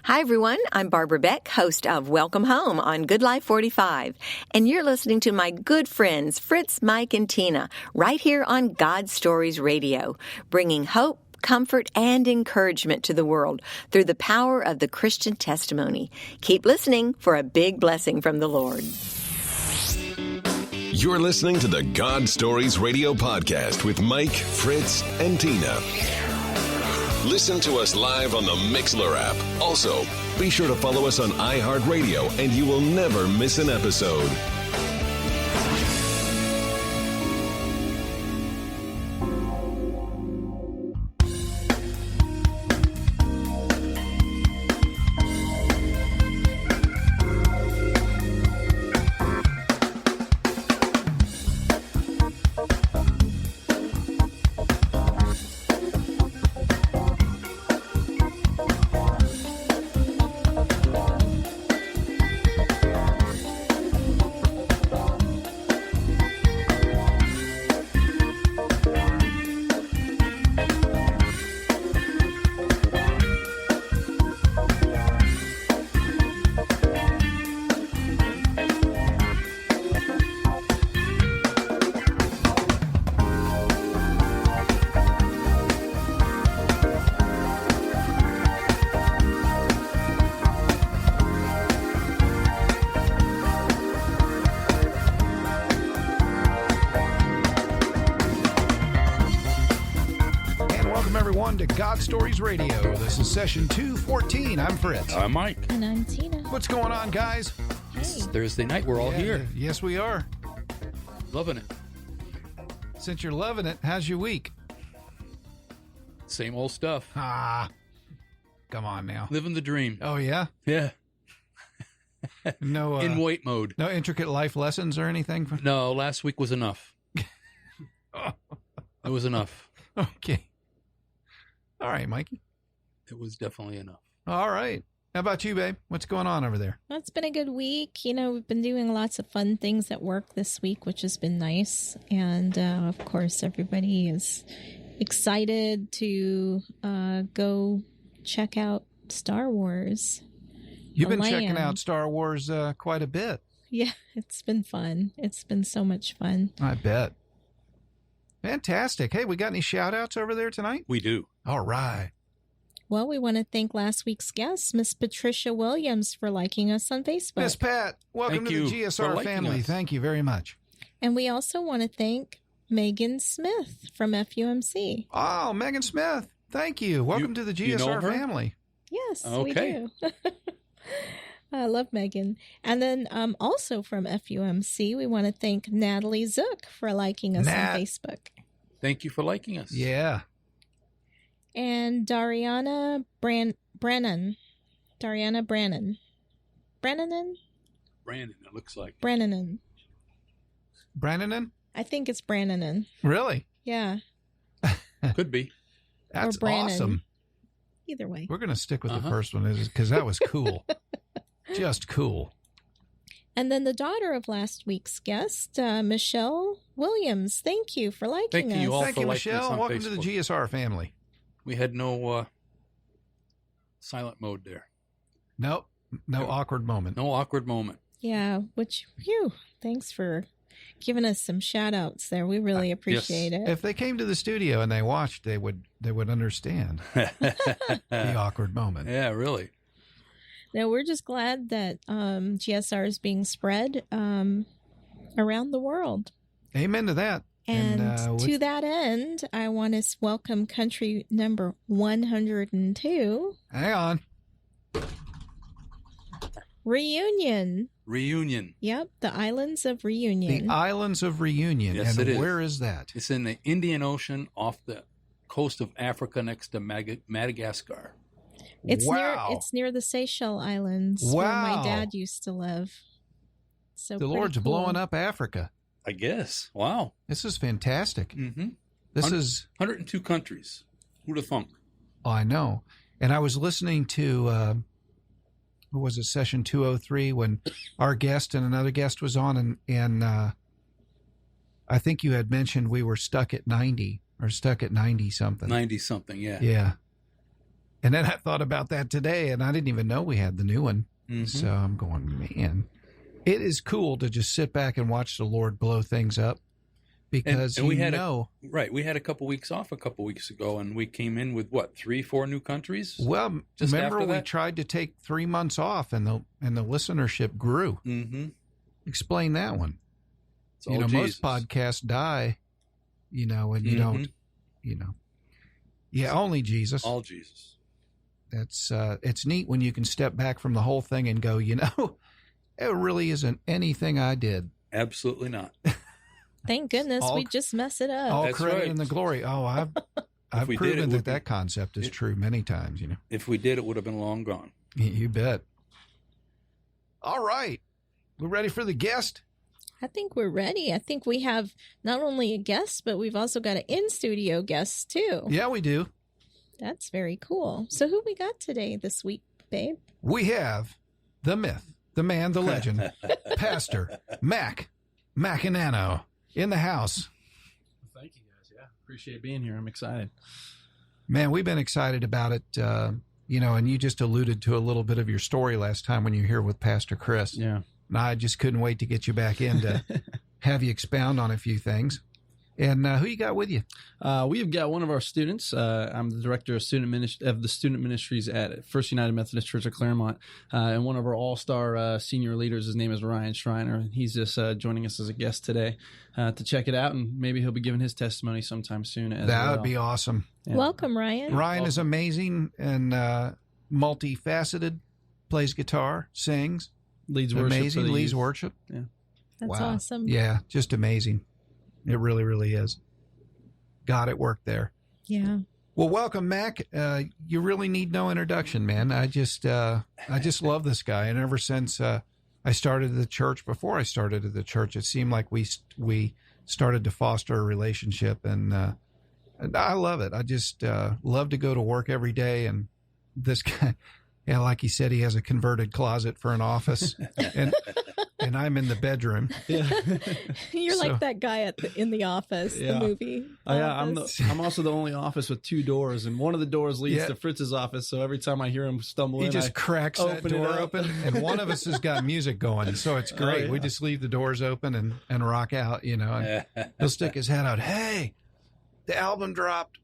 Hi, everyone. I'm Barbara Beck, host of Welcome Home on Good Life 45. And you're listening to my good friends, Fritz, Mike, and Tina, right here on God Stories Radio, bringing hope, comfort, and encouragement to the world through the power of the Christian testimony. Keep listening for a big blessing from the Lord. You're listening to the God Stories Radio podcast with Mike, Fritz, and Tina. Listen to us live on the Mixlr app. Also, be sure to follow us on iHeartRadio and you will never miss an episode. To God Stories Radio. This is session 214. I'm Fritz. I'm Mike. And I'm Tina. What's going on, guys? It's Thursday night. We're all here. Yes, we are. Loving it. Since you're loving it, how's your week? Same old stuff. Come on now. Living the dream. Oh, yeah? Yeah. No. In wait mode. No intricate life lessons or anything? No, last week was enough. It was enough. Okay. All right, Mikey. It was definitely enough. All right. How about you, babe? What's going on over there? Well, it's been a good week. You know, we've been doing lots of fun things at work this week, which has been nice. And, of course, everybody is excited to go check out Star Wars. You've been checking out Star Wars quite a bit. Yeah, it's been fun. It's been so much fun. I bet. Fantastic. Hey, we got any shout-outs over there tonight? We do. All right. Well, we want to thank last week's guest, Miss Patricia Williams, for liking us on Facebook. Miss Pat, welcome to the GSR family. Thank you very much. And we also want to thank Megan Smith from FUMC. Oh, Megan Smith. Thank you. Welcome to the GSR family. Yes, okay. We do. I love Megan. And then also from FUMC, we want to thank Natalie Zook for liking us on Facebook. Thank you for liking us. Yeah. And Dariana Brennan. Dariana Brannon. Brennan, it looks like. Brennan. Brannon? I think it's Brannon. Really? Yeah. Could be. That's awesome. Either way. We're going to stick with the first one because that was cool. Just cool. And then the daughter of last week's guest, Michelle Williams. Thank you for liking us. Thank you all Thank for you, liking us Michelle. on Welcome Facebook. to the GSR family. We had no silent mode there. Nope. No awkward moment. No awkward moment. Yeah, thanks for giving us some shout outs there. We really appreciate it. If they came to the studio and they watched, they would understand the awkward moment. Yeah, really. No, we're just glad that GSR is being spread around the world. Amen to that. And to that end, I want to welcome country number 102. Hang on. Reunion. Yep, the islands of Reunion. The islands of Reunion. Yes, and it is. Where is that? It's in the Indian Ocean off the coast of Africa next to Madagascar. It's near the Seychelles Islands where my dad used to live. So the Lord's blowing up Africa. I guess. Wow. This is fantastic. Mm-hmm. This is 102 countries. Who'd have thunk? Oh, I know. And I was listening to, what was it, session 203, when our guest and another guest was on, and I think you had mentioned we were stuck at 90 or stuck at 90 something. 90 something, yeah. Yeah. And then I thought about that today, and I didn't even know we had the new one. Mhm. So I'm going, man, it is cool to just sit back and watch the Lord blow things up, because And we had know. we had a couple weeks off a couple weeks ago, and we came in with what, 3-4 new countries? Well, Just remember after we that? tried to take 3 months off, and the listenership grew. Mm-hmm. Explain that one. It's all Jesus. Most podcasts die, and you Mhm. don't, Yeah, only Jesus. All Jesus. That's it's neat when you can step back from the whole thing and go, it really isn't anything I did. Absolutely not. Thank goodness All- we just mess it up. All That's credit right. and the glory. Oh, I've we did, it proven would that be- concept is true many times. If we did, it would have been long gone. You bet. All right, we're ready for the guest. I think we're ready. I think we have not only a guest, but we've also got an in-studio guest too. Yeah, we do. That's very cool. So who we got today this week, babe? We have the myth, the man, the legend, Pastor Mac Macanano in the house. Thank you, guys. Yeah, appreciate being here. I'm excited. Man, we've been excited about it, and you just alluded to a little bit of your story last time when you were here with Pastor Chris. Yeah. And I just couldn't wait to get you back in to have you expound on a few things. And who you got with you? We've got one of our students. I'm the director of the student ministries at First United Methodist Church of Claremont, and one of our all-star senior leaders. His name is Ryan Schreiner. He's just joining us as a guest today to check it out, and maybe he'll be giving his testimony sometime soon. That would be awesome. Yeah. Welcome, Ryan. Ryan is amazing and multifaceted. Plays guitar, sings, leads worship. for amazing, the leads youth. worship. That's Wow. awesome. Yeah, just amazing. It really, really is. God at work there. Yeah. Well, welcome, Mac. You really need no introduction, man. I just love this guy, and ever since I started the church, before I started at the church, it seemed like we started to foster a relationship, and I love it. I just love to go to work every day, and this guy, yeah, like he said, he has a converted closet for an office, and I'm in the bedroom. Yeah. You're So- like that guy in the Office, Yeah. the movie. Yeah, Office. I'm also the only office with 2 doors, and one of the doors leads Yeah. to Fritz's office. So every time I hear him stumble He in, just I cracks that open it door up. open, and one of us has got music going, so it's great. yeah. We just leave the doors open and rock out, and he'll stick his head out. Hey, the album dropped.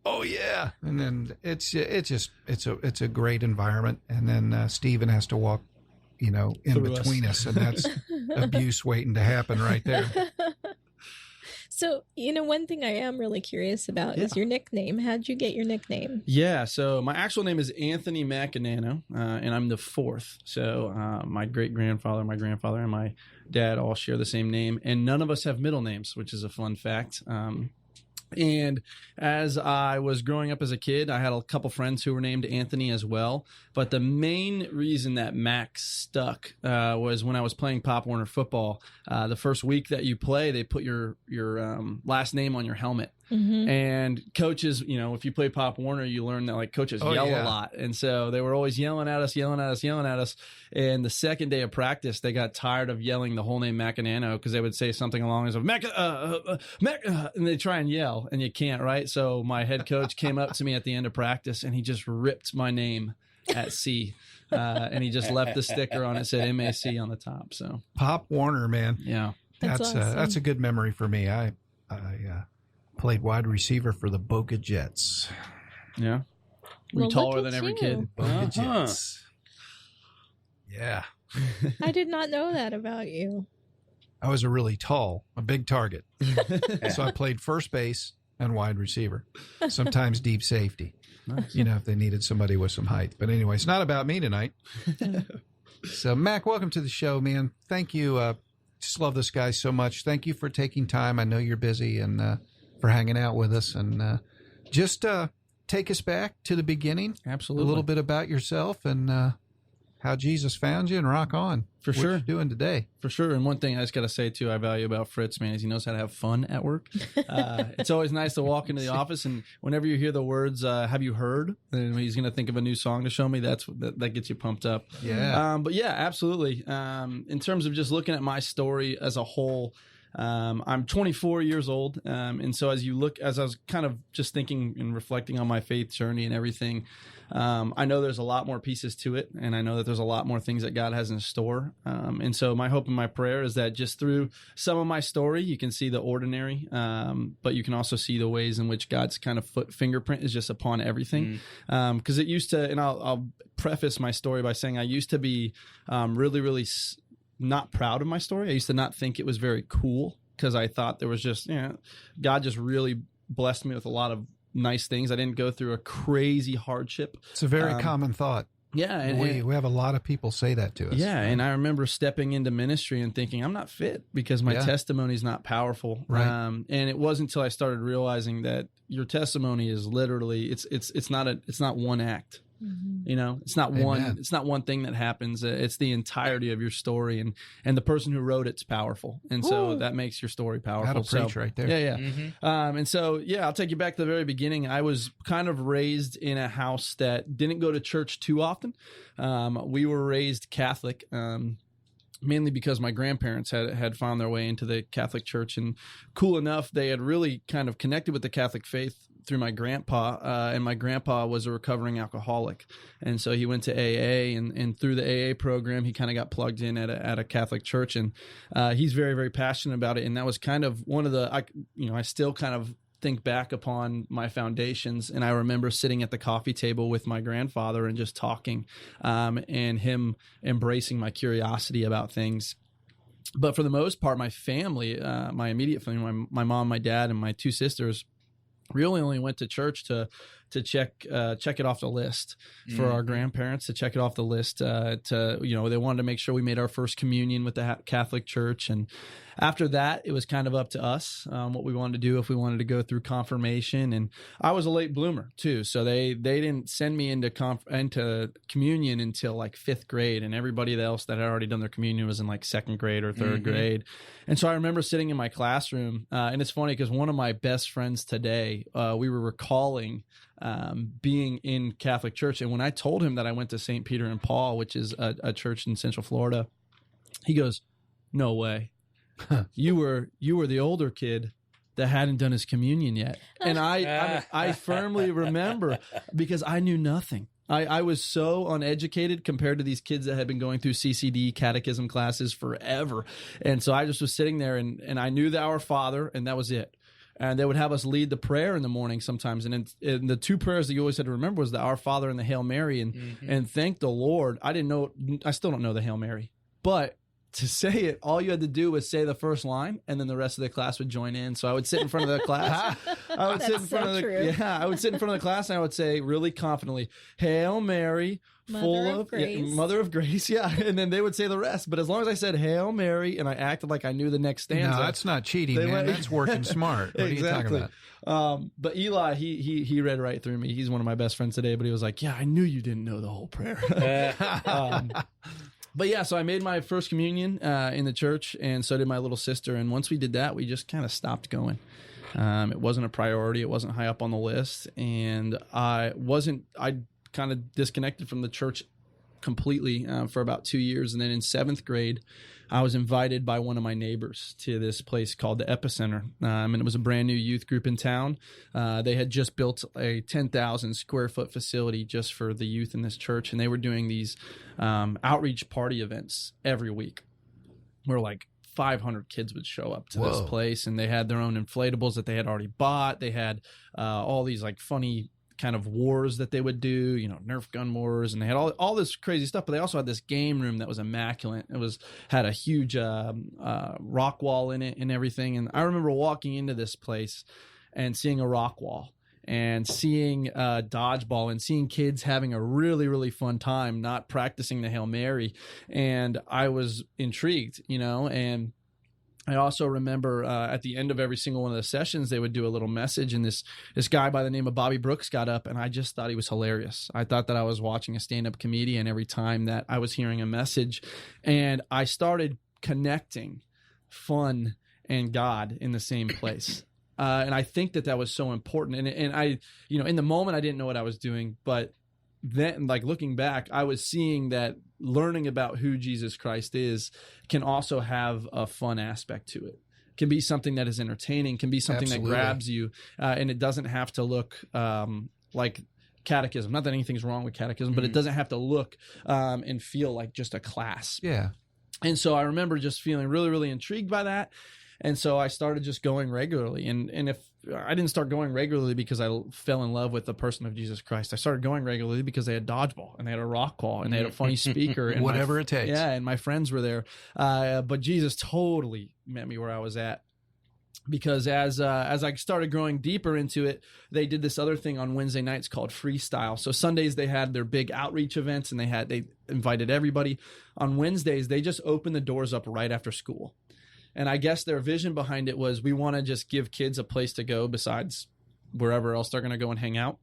Oh yeah, and then it's a great environment, and then Stephen has to walk, in Through between us, and that's abuse waiting to happen right there. So, one thing I am really curious about is your nickname. How'd you get your nickname? Yeah, so my actual name is Anthony Macanano, and I'm the 4th. So my great-grandfather, my grandfather, and my dad all share the same name, and none of us have middle names, which is a fun fact. And as I was growing up as a kid, I had a couple friends who were named Anthony as well. But the main reason that Max stuck was when I was playing Pop Warner football. The first week that you play, they put your last name on your helmet. Mm-hmm. And coaches, if you play Pop Warner, you learn that coaches yell a lot. And so they were always yelling at us. And the second day of practice, they got tired of yelling the whole name Macanano because they would say something along as Mac, and they try and yell, and you can't, right? So my head coach came up to me at the end of practice, and he just ripped my name at C. And he just left the sticker on it, said MAC on the top. So Pop Warner, man, yeah. That's awesome. that's a good memory for me. I played wide receiver for the Boca Jets. Yeah. Were Well, you taller look than at every you. kid? Boca Uh-huh. Jets. Yeah. I did not know that about you. I was a big target. So I played first base and wide receiver, sometimes deep safety, Nice. if they needed somebody with some height. But anyway, it's not about me tonight. So, Mac, welcome to the show, man. Thank you. Just love this guy so much. Thank you for taking time. I know you're busy, and for hanging out with us. And just take us back to the beginning, Absolutely. a little bit about yourself and how Jesus found you, and rock on. For what sure. you're doing today. For sure. And one thing I just got to say, too, I value about Fritz, man, is he knows how to have fun at work. It's always nice to walk into the office, and whenever you hear the words, have you heard? And he's going to think of a new song to show me. That gets you pumped up. Yeah. But yeah, absolutely. In terms of just looking at my story as a whole, I'm 24 years old. And so as I was kind of just thinking and reflecting on my faith journey and everything, I know there's a lot more pieces to it, and I know that there's a lot more things that God has in store. And so my hope and my prayer is that just through some of my story, you can see the ordinary, but you can also see the ways in which God's kind of fingerprint is just upon everything. Because it used to, and I'll preface my story by saying I used to be really, really not proud of my story. I used to not think it was very cool because I thought there was just, God just really blessed me with a lot of nice things. I didn't go through a crazy hardship. It's a very common thought. Yeah. And we have a lot of people say that to us. Yeah. And I remember stepping into ministry and thinking, I'm not fit because my testimony is not powerful. Right. And it wasn't until I started realizing that your testimony is literally, it's not one act. It's not one thing that happens. It's the entirety of your story, and the person who wrote it's powerful. And so that makes your story powerful. That'll preach right there. Yeah. And so, I'll take you back to the very beginning. I was kind of raised in a house that didn't go to church too often. We were raised Catholic, mainly because my grandparents had found their way into the Catholic Church, and cool enough, they had really kind of connected with the Catholic faith through my grandpa, and my grandpa was a recovering alcoholic, and so he went to AA, and through the AA program, he kind of got plugged in at a Catholic church, and he's very, very passionate about it, and that was kind of one of the, I still kind of think back upon my foundations, and I remember sitting at the coffee table with my grandfather and just talking, and him embracing my curiosity about things. But for the most part, my family, my immediate family, my mom, my dad, and my two sisters, really only went to church to check it off the list for our grandparents, to check it off the list. They wanted to make sure we made our first communion with the Catholic Church, and after that, it was kind of up to us what we wanted to do, if we wanted to go through confirmation. And I was a late bloomer too, so they didn't send me into communion until like 5th grade, and everybody else that had already done their communion was in like 2nd grade or 3rd grade. And so I remember sitting in my classroom, and it's funny because one of my best friends today, we were recalling being in Catholic church, and when I told him that I went to St. Peter and Paul, which is a church in Central Florida, he goes, "No way. You were the older kid that hadn't done his communion yet." And I firmly remember, because I knew nothing. I was so uneducated compared to these kids that had been going through CCD catechism classes forever. And so I just was sitting there, and I knew the Our Father, and that was it. And they would have us lead the prayer in the morning sometimes. And the two prayers that you always had to remember was the Our Father and the Hail Mary. And thank the Lord, I still don't know the Hail Mary. But to say it, all you had to do was say the first line, and then the rest of the class would join in. So I would sit in front of the class. I would sit in front of the class, and I would say really confidently, "Hail Mary, full of grace." Mother of Grace, and then they would say the rest. But as long as I said Hail Mary and I acted like I knew the next stanza, no, that's not cheating, man. That's working smart. What exactly. are you talking about? But Eli, he read right through me. He's one of my best friends today. But he was like, "Yeah, I knew you didn't know the whole prayer." But yeah, so I made my first communion in the church, and so did my little sister. And once we did that, we just kind of stopped going. It wasn't a priority. It wasn't high up on the list. And I kind of disconnected from the church completely for about 2 years. And then in 7th grade, I was invited by one of my neighbors to this place called the Epicenter. And it was a brand new youth group in town. They had just built a 10,000 square foot facility just for the youth in this church. And they were doing these outreach party events every week, where like 500 kids would show up to this place, and they had their own inflatables that they had already bought. They had all these like funny kind of wars that they would do, Nerf gun wars, and they had all this crazy stuff. But they also had this game room that was immaculate. It had a huge rock wall in it and everything. And I remember walking into this place and seeing a rock wall, and seeing dodgeball, and seeing kids having a really, really fun time, not practicing the Hail Mary. And I was intrigued, and I also remember at the end of every single one of the sessions, they would do a little message, and this guy by the name of Bobby Brooks got up, and I just thought he was hilarious. I thought that I was watching a stand-up comedian every time that I was hearing a message, and I started connecting fun and God in the same place. And I think that was so important. And I, in the moment, I didn't know what I was doing, but then, like, looking back, I was seeing that learning about who Jesus Christ is can also have a fun aspect to it. can be something that is entertaining, can be something Absolutely. that grabs you, and it doesn't have to look like catechism. Not that anything's wrong with catechism, but it doesn't have to look and feel like just a class. Yeah. And so I remember just feeling really, really intrigued by that. And so I started just going regularly. And if I didn't start going regularly because I fell in love with the person of Jesus Christ, I started going regularly because they had dodgeball and they had a rock call and they had a funny speaker. And Whatever it takes. Yeah, and my friends were there. But Jesus totally met me where I was at. Because as I started growing deeper into it, they did this other thing on Wednesday nights called freestyle. So Sundays they had their big outreach events and they invited everybody. On Wednesdays they just opened the doors up right after school. And I guess their vision behind it was, we want to just give kids a place to go besides wherever else they're going to go and hang out.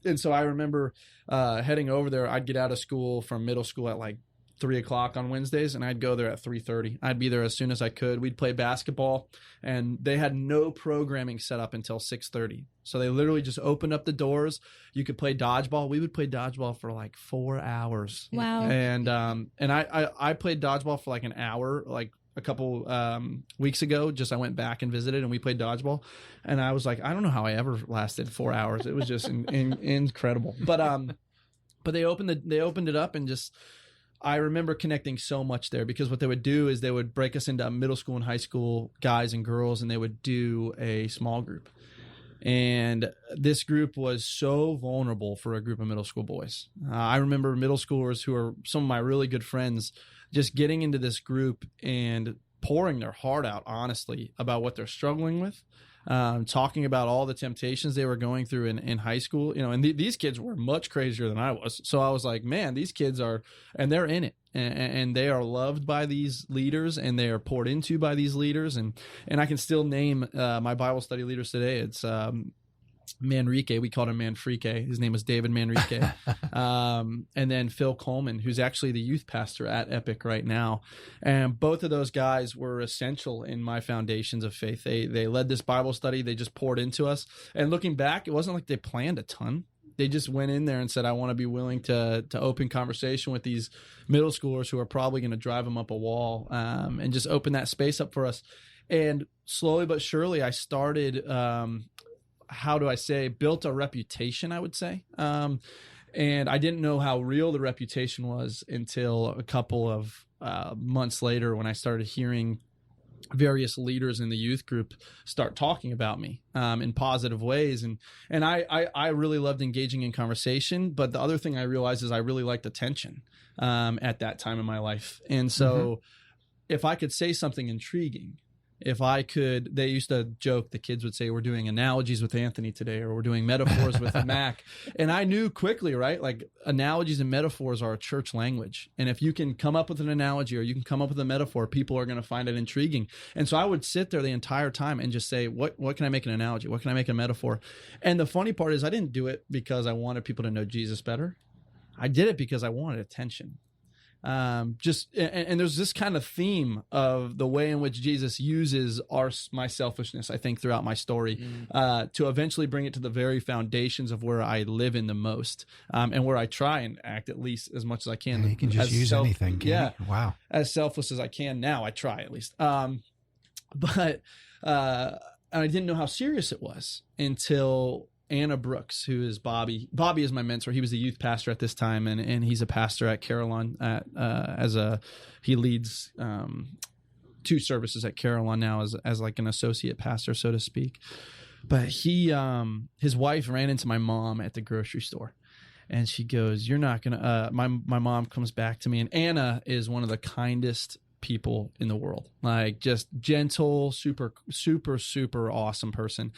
And so I remember heading over there. I'd get out of school from middle school at like 3:00 on Wednesdays, and I'd go there at 3:30. I'd be there as soon as I could. We'd play basketball, and they had no programming set up until 6:30. So they literally just opened up the doors. You could play dodgeball. We would play dodgeball for like 4 hours. Wow. And I played dodgeball for like an hour, like a couple weeks ago. Just I went back and visited, and we played dodgeball, and I was like, I don't know how I ever lasted 4 hours. It was just incredible. But they opened it up, and just I remember connecting so much there, because what they would do is they would break us into middle school and high school guys and girls, and they would do a small group. And this group was so vulnerable for a group of middle school boys. I remember middle schoolers who are some of my really good friends just getting into this group and pouring their heart out honestly about what they're struggling with, talking about all the temptations they were going through in high school. And these kids were much crazier than I was. So I was like, man, these kids and they're in it, and they are loved by these leaders, and they are poured into by these leaders. And I can still name my Bible study leaders today. It's Manrique. We called him Manfrique. His name was David Manrique. And then Phil Coleman, who's actually the youth pastor at Epic right now. And both of those guys were essential in my foundations of faith. They led this Bible study. They just poured into us. And looking back, it wasn't like they planned a ton. They just went in there and said, I want to be willing to open conversation with these middle schoolers who are probably going to drive them up a wall, and just open that space up for us. And slowly but surely, I started built a reputation, I would say. And I didn't know how real the reputation was until a couple of months later, when I started hearing various leaders in the youth group start talking about me in positive ways. And I really loved engaging in conversation. But the other thing I realized is I really liked attention at that time in my life. And so if I could say something intriguing, they used to joke, the kids would say, we're doing analogies with Anthony today, or we're doing metaphors with Mac. And I knew quickly, right? Like, analogies and metaphors are a church language. And if you can come up with an analogy, or you can come up with a metaphor, people are going to find it intriguing. And so I would sit there the entire time and just say, what can I make an analogy? What can I make a metaphor? And the funny part is, I didn't do it because I wanted people to know Jesus better. I did it because I wanted attention. And there's this kind of theme of the way in which Jesus uses my selfishness, I think, throughout my story, to eventually bring it to the very foundations of where I live in the most, and where I try and act at least as much as I can. Yeah, you can just use anything. Yeah. Wow. As selfless as I can now. I try, at least. But I didn't know how serious it was until Anna Brooks, who is Bobby. Bobby is my mentor. He was the youth pastor at this time, and he's a pastor at Carillon. He leads 2 services at Carillon now as like an associate pastor, so to speak. But his wife ran into my mom at the grocery store, and she goes, "You're not gonna." My mom comes back to me, and Anna is one of the kindest people in the world, like just gentle, super, super, super awesome person.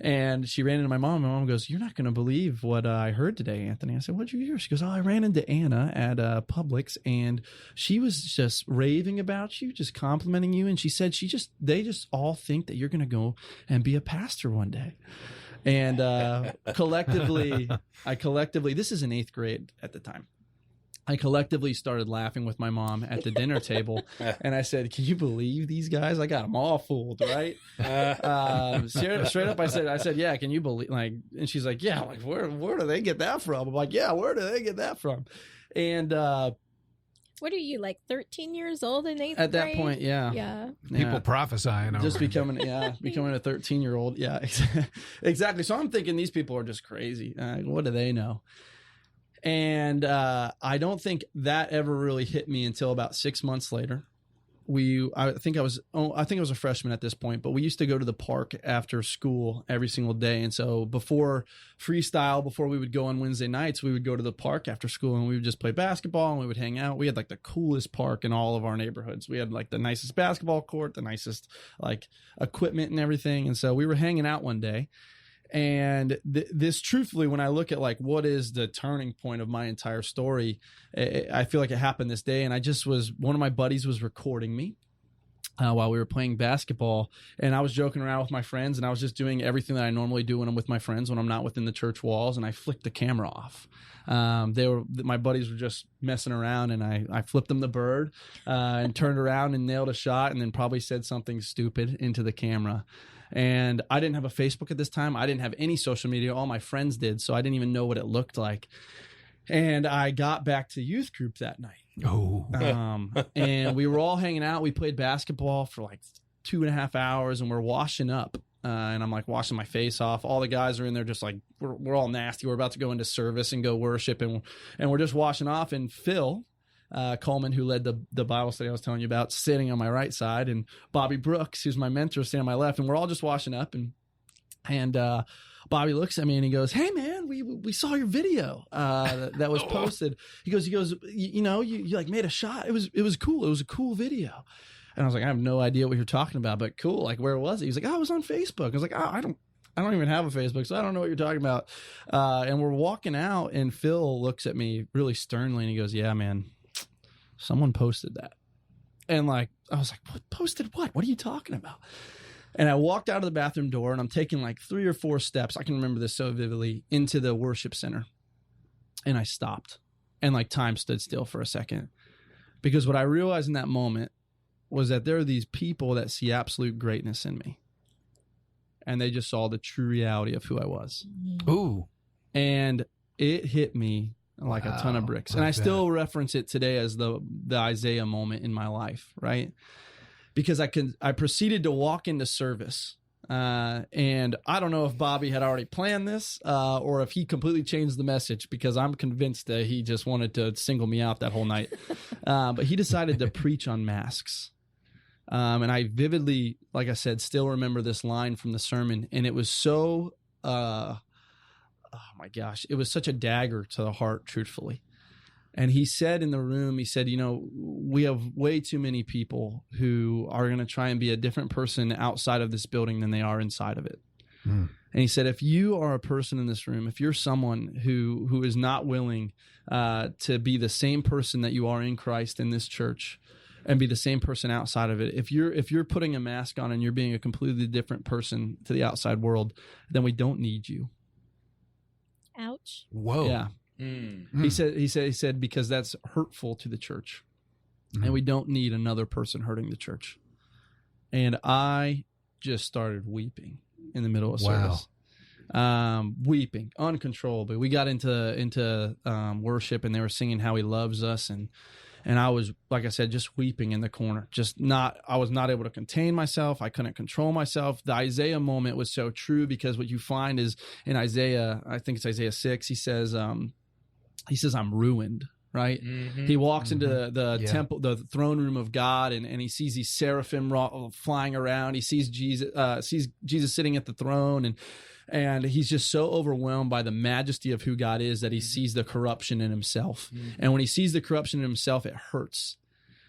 And she ran into my mom. My mom goes, "You're not going to believe what I heard today, Anthony." I said, "What'd you hear?" She goes, "Oh, I ran into Anna at Publix, and she was just raving about you, just complimenting you. And she said they just all think that you're going to go and be a pastor one day." And collectively, this is in 8th grade at the time. I collectively started laughing with my mom at the dinner table, and I said, "Can you believe these guys? I got them all fooled, right?" Straight up, I said, "Yeah, can you believe?" Like, and she's like, "Yeah, like where do they get that from?" I'm like, "Yeah, where do they get that from?" And What are you, like 13 years old in 8th grade? At that point, yeah. Yeah. People prophesying over Just him. becoming a 13-year-old. Yeah, exactly. So I'm thinking these people are just crazy. What do they know? And I don't think that ever really hit me until about 6 months later. I think I was a freshman at this point, but we used to go to the park after school every single day. And so before freestyle, before we would go on Wednesday nights, we would go to the park after school and we would just play basketball and we would hang out. We had like the coolest park in all of our neighborhoods. We had like the nicest basketball court, the nicest like equipment and everything. And so we were hanging out one day. And this, truthfully, when I look at like what is the turning point of my entire story, I feel like it happened this day. And one of my buddies was recording me while we were playing basketball, and I was joking around with my friends, and I was just doing everything that I normally do when I'm with my friends when I'm not within the church walls, and I flicked the camera off. My buddies were just messing around, and I flipped them the bird and turned around and nailed a shot, and then probably said something stupid into the camera. And I didn't have a Facebook at this time. I didn't have any social media. All my friends did, so I didn't even know what it looked like. And I got back to youth group that night. Oh. And we were all hanging out. We played basketball for like 2.5 hours, and we're washing up. And I'm like washing my face off. All the guys are in there just like, we're all nasty. We're about to go into service and go worship. And we're just washing off. And Phil Coleman, who led the Bible study I was telling you about, sitting on my right side, and Bobby Brooks, who's my mentor, sitting on my left, and we're all just washing up. And Bobby looks at me and he goes, "Hey man, we saw your video that was posted." He goes, you like made a shot. It was cool. It was a cool video. And I was like, I have no idea what you're talking about, but cool. Like, where was it? He's like, "Oh, it was on Facebook." I was like, "Oh, I don't even have a Facebook, so I don't know what you're talking about." And we're walking out, and Phil looks at me really sternly and he goes, "Yeah, man, someone posted that." And like, I was like, "What posted what? What are you talking about?" And I walked out of the bathroom door, and I'm taking like 3 or 4 steps, I can remember this so vividly, into the worship center. And I stopped, and like time stood still for a second, because what I realized in that moment was that there are these people that see absolute greatness in me, and they just saw the true reality of who I was. Ooh. And it hit me like a ton of bricks. And I still reference it today as the Isaiah moment in my life, right? Because I proceeded to walk into service. And I don't know if Bobby had already planned this or if he completely changed the message, because I'm convinced that he just wanted to single me out that whole night. But he decided to preach on masks. And I vividly, like I said, still remember this line from the sermon. And it was so, oh my gosh, it was such a dagger to the heart, truthfully. And he said in the room, he said, we have way too many people who are going to try and be a different person outside of this building than they are inside of it. And he said, if you are a person in this room, if you're someone who is not willing to be the same person that you are in Christ in this church and be the same person outside of it, if you're putting a mask on and you're being a completely different person to the outside world, then we don't need you. Ouch. Whoa. Yeah. He said, because that's hurtful to the church, and we don't need another person hurting the church. And I just started weeping in the middle of service, weeping uncontrollably. We got into worship, and they were singing how he loves us. And I was, like I said, just weeping in the corner, I was not able to contain myself. I couldn't control myself. The Isaiah moment was so true, because what you find is in Isaiah, I think it's Isaiah 6, he says, I'm ruined, right? Mm-hmm. He walks into the temple, the throne room of God, and he sees these seraphim flying around. He sees Jesus sitting at the throne, and he's just so overwhelmed by the majesty of who God is that he sees the corruption in himself. Mm-hmm. And when he sees the corruption in himself, it hurts.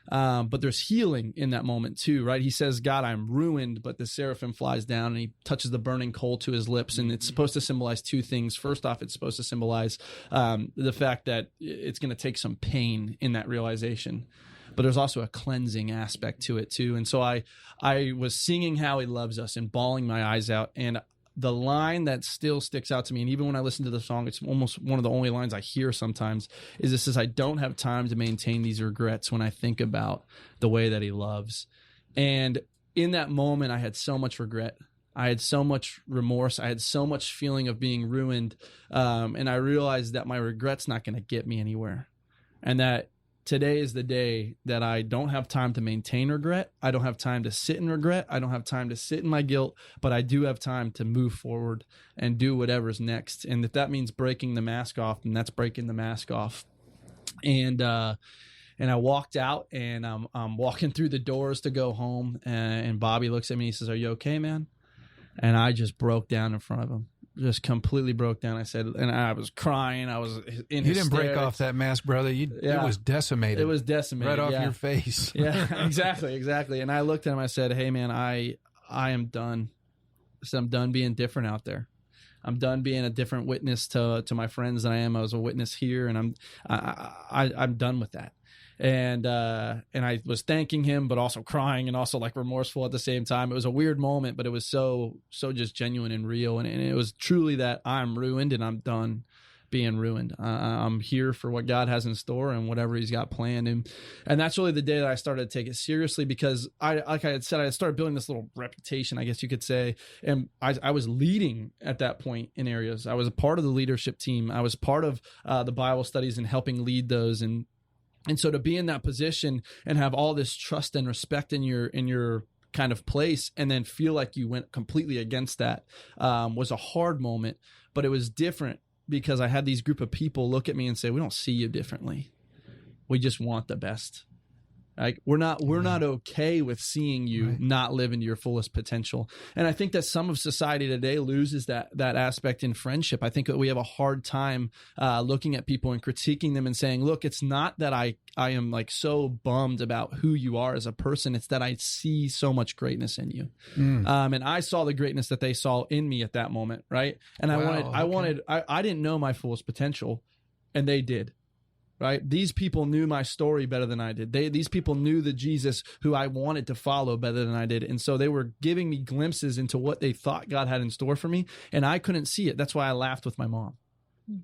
But there's healing in that moment too, right? He says, "God, I'm ruined," but the seraphim flies down and he touches the burning coal to his lips. And it's supposed to symbolize 2 things. First off, it's supposed to symbolize the fact that it's going to take some pain in that realization. But there's also a cleansing aspect to it too. And so I was singing how he loves us and bawling my eyes out. And the line that still sticks out to me, and even when I listen to the song, it's almost one of the only lines I hear sometimes, is this: "I don't have time to maintain these regrets when I think about the way that he loves." And in that moment, I had so much regret. I had so much remorse. I had so much feeling of being ruined. And I realized that my regret's not going to get me anywhere. And that today is the day that I don't have time to maintain regret. I don't have time to sit in regret. I don't have time to sit in my guilt, but I do have time to move forward and do whatever's next. And if that means breaking the mask off, then that's breaking the mask off. And I walked out, and I'm walking through the doors to go home, and Bobby looks at me and he says, "Are you okay, man?" And I just broke down in front of him. Just completely broke down. I said, and I was crying. I was in You didn't break off that mask, brother. It was decimated. It was decimated. Right off your face. Yeah, exactly. And I looked at him. I said, "Hey, man, I am done. So I'm done being different out there. I'm done being a different witness to my friends than I am. I was a witness here, and I'm done with that." And I was thanking him, but also crying and also like remorseful at the same time. It was a weird moment, but it was so just genuine and real. And it was truly that I'm ruined and I'm done being ruined. I'm here for what God has in store and whatever he's got planned. And that's really the day that I started to take it seriously, because like I had said, I started building this little reputation, I guess you could say. And I was leading at that point in areas. I was a part of the leadership team. I was part of the Bible studies and helping lead those. And so to be in that position and have all this trust and respect in your kind of place, and then feel like you went completely against that, was a hard moment, but it was different because I had these group of people look at me and say, "We don't see you differently. We just want the best." Like we're not okay with seeing you not live into your fullest potential. And I think that some of society today loses that aspect in friendship. I think that we have a hard time looking at people and critiquing them and saying, "Look, it's not that I am like so bummed about who you are as a person. It's that I see so much greatness in you." And I saw the greatness that they saw in me at that moment. Right. And I didn't know my fullest potential, and they did. Right? These people knew my story better than I did. These people knew the Jesus who I wanted to follow better than I did. And so they were giving me glimpses into what they thought God had in store for me, and I couldn't see it. That's why I laughed with my mom.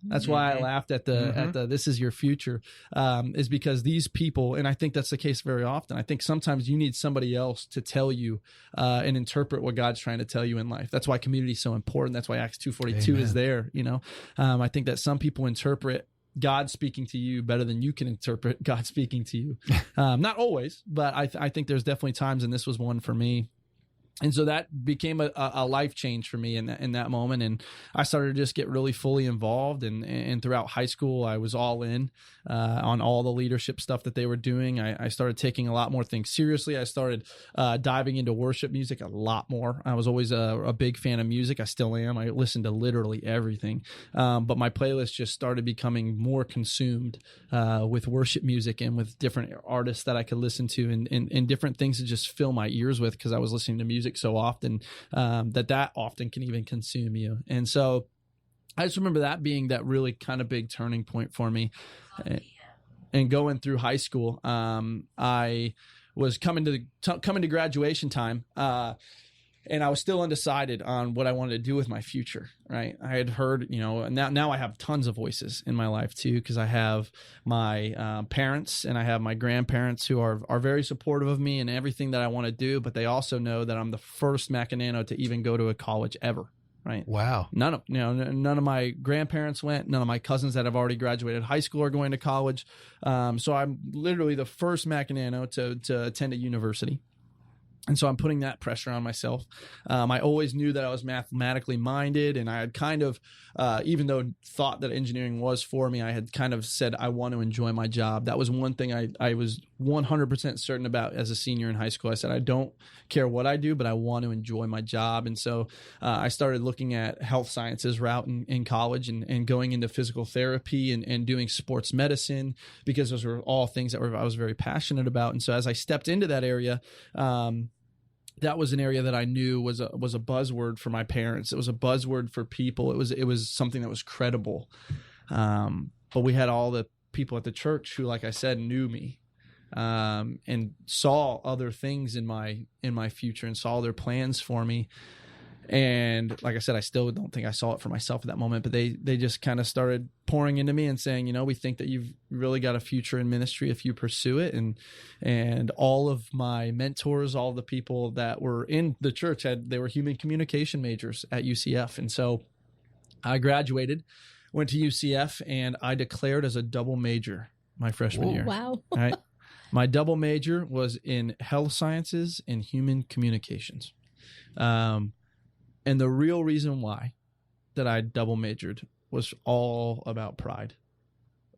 That's why I laughed at the "this is your future," is because these people, and I think that's the case very often. I think sometimes you need somebody else to tell you and interpret what God's trying to tell you in life. That's why community is so important. That's why Acts 2:42 is there. I think that some people interpret God speaking to you better than you can interpret God speaking to you. Not always, but I think there's definitely times, and this was one for me. And so that became a life change for me in that moment. And I started to just get really fully involved. And throughout high school, I was all in on all the leadership stuff that they were doing. I started taking a lot more things seriously. I started diving into worship music a lot more. I was always a big fan of music. I still am. I listen to literally everything. But my playlist just started becoming more consumed with worship music and with different artists that I could listen to and different things to just fill my ears with, because I was listening to music so often that often can even consume you. And so I just remember that being that really kind of big turning point for me. And going through high school, I was coming to graduation time, and I was still undecided on what I wanted to do with my future, right? I had heard, now I have tons of voices in my life too, because I have my parents and I have my grandparents who are very supportive of me and everything that I want to do, but they also know that I'm the first Macanano to even go to a college ever, right? Wow. None of my grandparents went. None of my cousins that have already graduated high school are going to college. So I'm literally the first Macanano to attend a university. And so I'm putting that pressure on myself. I always knew that I was mathematically minded, and I had kind of, even though thought that engineering was for me, I had kind of said I want to enjoy my job. That was one thing I was 100% certain about as a senior in high school. I said, I don't care what I do, but I want to enjoy my job. And so I started looking at health sciences route in college and going into physical therapy and doing sports medicine, because those were all things that I was very passionate about. And so as I stepped into that area, that was an area that I knew was a buzzword for my parents. It was a buzzword for people. It was something that was credible. But we had all the people at the church who, like I said, knew me and saw other things in my future and saw their plans for me. And like I said, I still don't think I saw it for myself at that moment, but they just kind of started pouring into me and saying, we think that you've really got a future in ministry if you pursue it. And all of my mentors, all the people that were in the church they were human communication majors at UCF. And so I graduated, went to UCF, and I declared as a double major my freshman Whoa. year. Wow. All right. My double major was in health sciences and human communications. And the real reason why that I double majored was all about pride.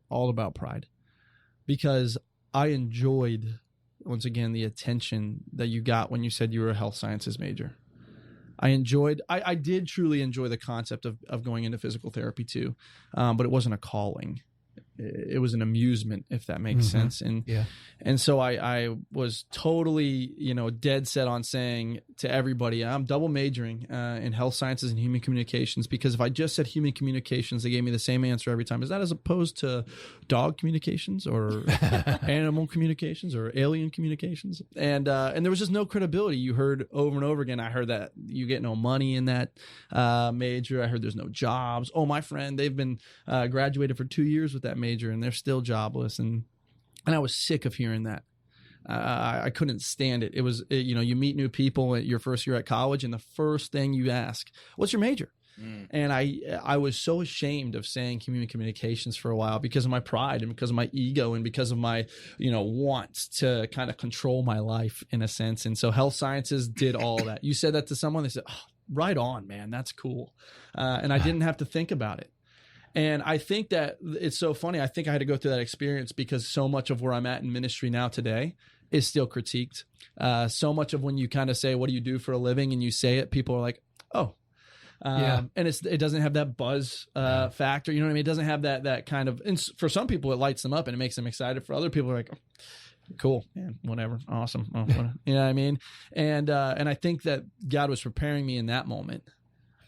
All about pride. Because I enjoyed, once again, the attention that you got when you said you were a health sciences major. I did truly enjoy the concept of going into physical therapy too, but it wasn't a calling. It was an amusement, if that makes sense. And so I was totally, dead set on saying to everybody, I'm double majoring in health sciences and human communications, because if I just said human communications, they gave me the same answer every time. Is that as opposed to dog communications or animal communications or alien communications? And there was just no credibility. You heard over and over again. I heard that you get no money in that major. I heard there's no jobs. Oh, my friend, they've been graduated for 2 years with that major and they're still jobless. And I was sick of hearing that. I couldn't stand it. It was, you meet new people at your first year at college and the first thing you ask, what's your major? And I was so ashamed of saying communications for a while because of my pride and because of my ego and because of my, wants to kind of control my life in a sense. And so health sciences did all that. You said that to someone, they said, oh, right on, man, that's cool. And I didn't have to think about it. And I think that it's so funny. I think I had to go through that experience because so much of where I'm at in ministry now today is still critiqued. So much of when you kind of say, what do you do for a living? And you say it, people are like, oh, and it doesn't have that buzz factor. You know what I mean? It doesn't have that kind of, and for some people it lights them up and it makes them excited. For other people are like, oh, cool, man, whatever. Awesome. Oh, whatever. You know what I mean? And I think that God was preparing me in that moment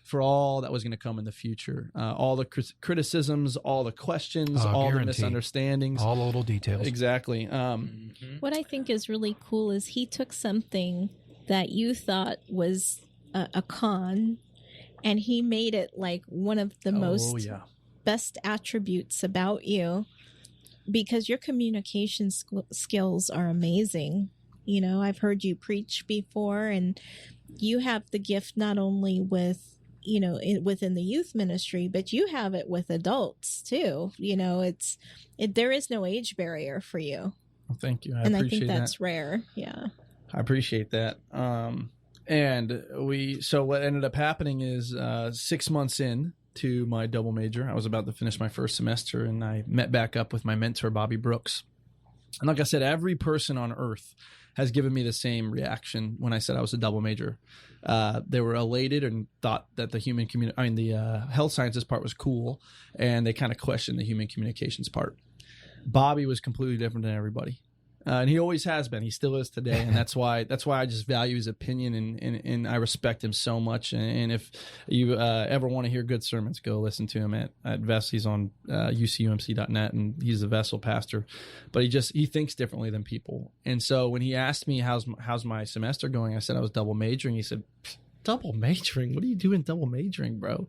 for all that was going to come in the future, all the criticisms, all the questions, all the misunderstandings, all the little details. Exactly. What I think is really cool is he took something that you thought was a con, and he made it like one of the most best attributes about you, because your communication skills are amazing. I've heard you preach before, and you have the gift not only with within the youth ministry, but you have it with adults too. There is no age barrier for you. Well, thank you. I think that's rare. Yeah. I appreciate that. And so what ended up happening is 6 months in to my double major, I was about to finish my first semester, and I met back up with my mentor, Bobby Brooks. And like I said, every person on earth has given me the same reaction when I said I was a double major. They were elated and thought that the health sciences part was cool, and they kind of questioned the human communications part. Bobby was completely different than everybody. And he always has been. He still is today, and that's why I just value his opinion, and I respect him so much. And if you ever want to hear good sermons, go listen to him at Vessel. He's on ucumc.net, and he's the Vessel pastor. But he thinks differently than people. And so when he asked me how's my semester going, I said I was double majoring. He said, double majoring? What are you doing double majoring, bro?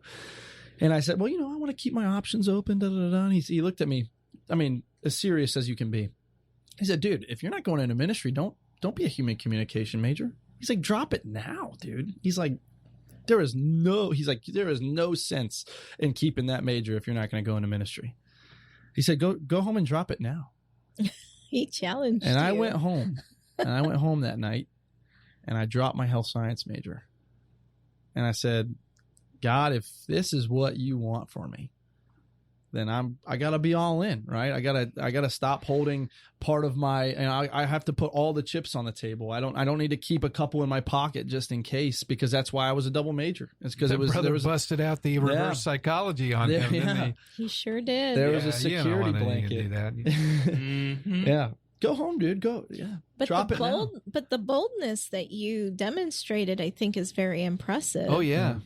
And I said, well, I want to keep my options open. And he looked at me, as serious as you can be. He said, dude, if you're not going into ministry, don't be a human communication major. He's like, drop it now, dude. He's like, there is no sense in keeping that major if you're not going to go into ministry. He said, go home and drop it now. He challenged and you. I went home that night, and I dropped my health science major. And I said, God, if this is what you want for me, then I gotta be all in, right? I gotta stop holding part of my, and I have to put all the chips on the table. I don't need to keep a couple in my pocket just in case, because that's why I was a double major. It's because there was busted out the reverse psychology on him. Yeah. He sure did. There was a security blanket. Do that. Yeah. Go home, dude. Go. Yeah. But drop it now. But the boldness that you demonstrated, I think, is very impressive. Oh yeah.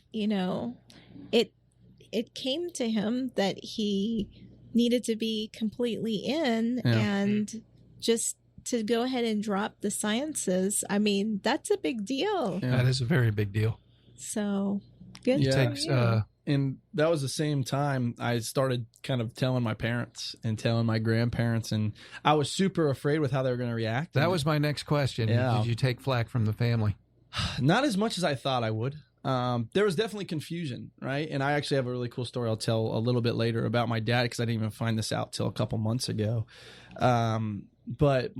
It came to him that he needed to be completely in, and just to go ahead and drop the sciences. That's a big deal. Yeah. That is a very big deal. So good. Yeah. And that was the same time I started kind of telling my parents and telling my grandparents, and I was super afraid with how they were going to react. That was my next question. Yeah. Did you take flack from the family? Not as much as I thought I would. there was definitely confusion, right? And I actually have a really cool story I'll tell a little bit later about my dad, because I didn't even find this out till a couple months ago. But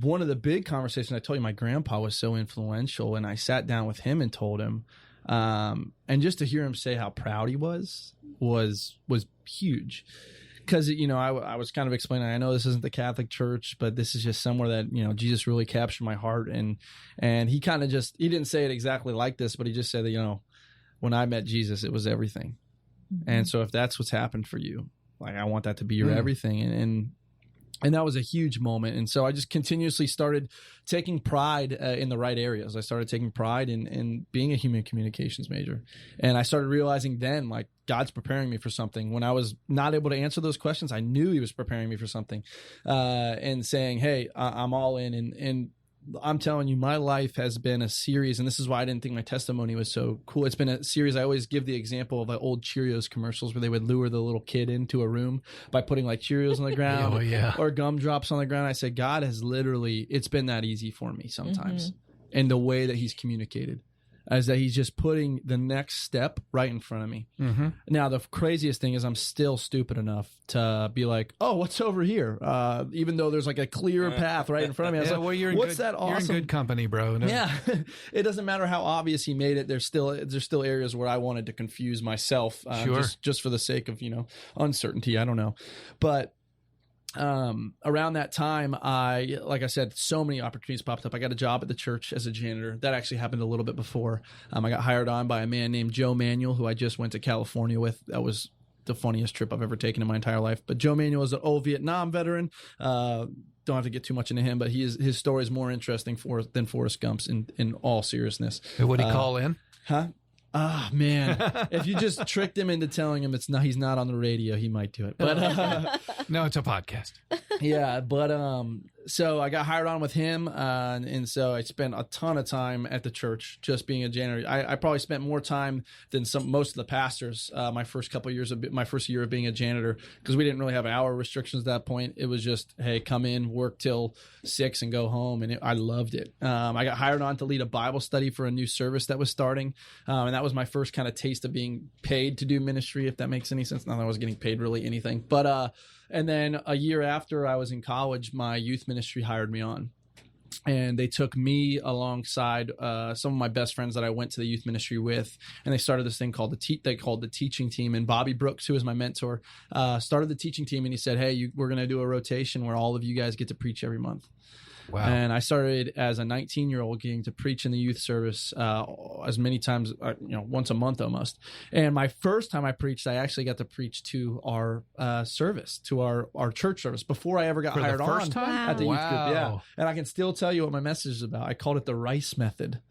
one of the big conversations, I told you my grandpa was so influential, and I sat down with him and told him, and just to hear him say how proud he was huge. Because, you know, I was kind of explaining, I know this isn't the Catholic Church, but this is just somewhere that, you know, Jesus really captured my heart. And he kind of he didn't say it exactly like this, but he just said that, you know, when I met Jesus, it was everything. Mm-hmm. And so if that's what's happened for you, like, I want that to be your everything. And that was a huge moment. And so I just continuously started taking pride in the right areas. I started taking pride in being a human communications major. And I started realizing then, like, God's preparing me for something. When I was not able to answer those questions, I knew he was preparing me for something, and saying, hey, I'm all in. And I'm telling you, my life has been a series, and this is why I didn't think my testimony was so cool. It's been a series. I always give the example of the old Cheerios commercials where they would lure the little kid into a room by putting like Cheerios on the ground or gumdrops on the ground. I said, God has literally, it's been that easy for me sometimes. And the way that he's communicated is that he's just putting the next step right in front of me. Now, the craziest thing is I'm still stupid enough to be like, oh, what's over here? Even though there's like a clear path right in front of me. I was like, well, what's that awesome? You're in good company, bro. No. Yeah. It doesn't matter how obvious he made it. There's still areas where I wanted to confuse myself, just for the sake of, you know, uncertainty. I don't know. But around that time, like I said, so many opportunities popped up. I got a job at the church as a janitor. That actually happened a little bit before. I got hired on by a man named Joe Manuel, who I just went to California with. That was the funniest trip I've ever taken in my entire life. But Joe Manuel is an old Vietnam veteran. Don't have to get too much into him, but his story is more interesting than Forrest Gump's in all seriousness. Would he call in? Huh? Ah, man. If you just tricked him into telling him he's not on the radio, he might do it. But no, it's a podcast. Yeah, but so I got hired on with him, and so I spent a ton of time at the church just being a janitor. I probably spent more time than most of the pastors my first year of being a janitor, because we didn't really have hour restrictions at that point. It was just, hey, come in, work till 6 and go home, and I loved it. I got hired on to lead a Bible study for a new service that was starting, and that was my first kind of taste of being paid to do ministry, if that makes any sense. Not that I was getting paid really anything, but and then a year after I was in college, my youth ministry hired me on. And they took me alongside some of my best friends that I went to the youth ministry with, and they started this thing called the teaching team. And Bobby Brooks, who is my mentor, started the teaching team, and he said, "Hey, we're going to do a rotation where all of you guys get to preach every month." Wow. And I started as a 19-year-old getting to preach in the youth service as many times, once a month almost. And my first time I preached, I actually got to preach to our service, to our church service, before I ever got hired on at the youth group. Yeah. And I can still tell you what my message is about. I called it the Rice Method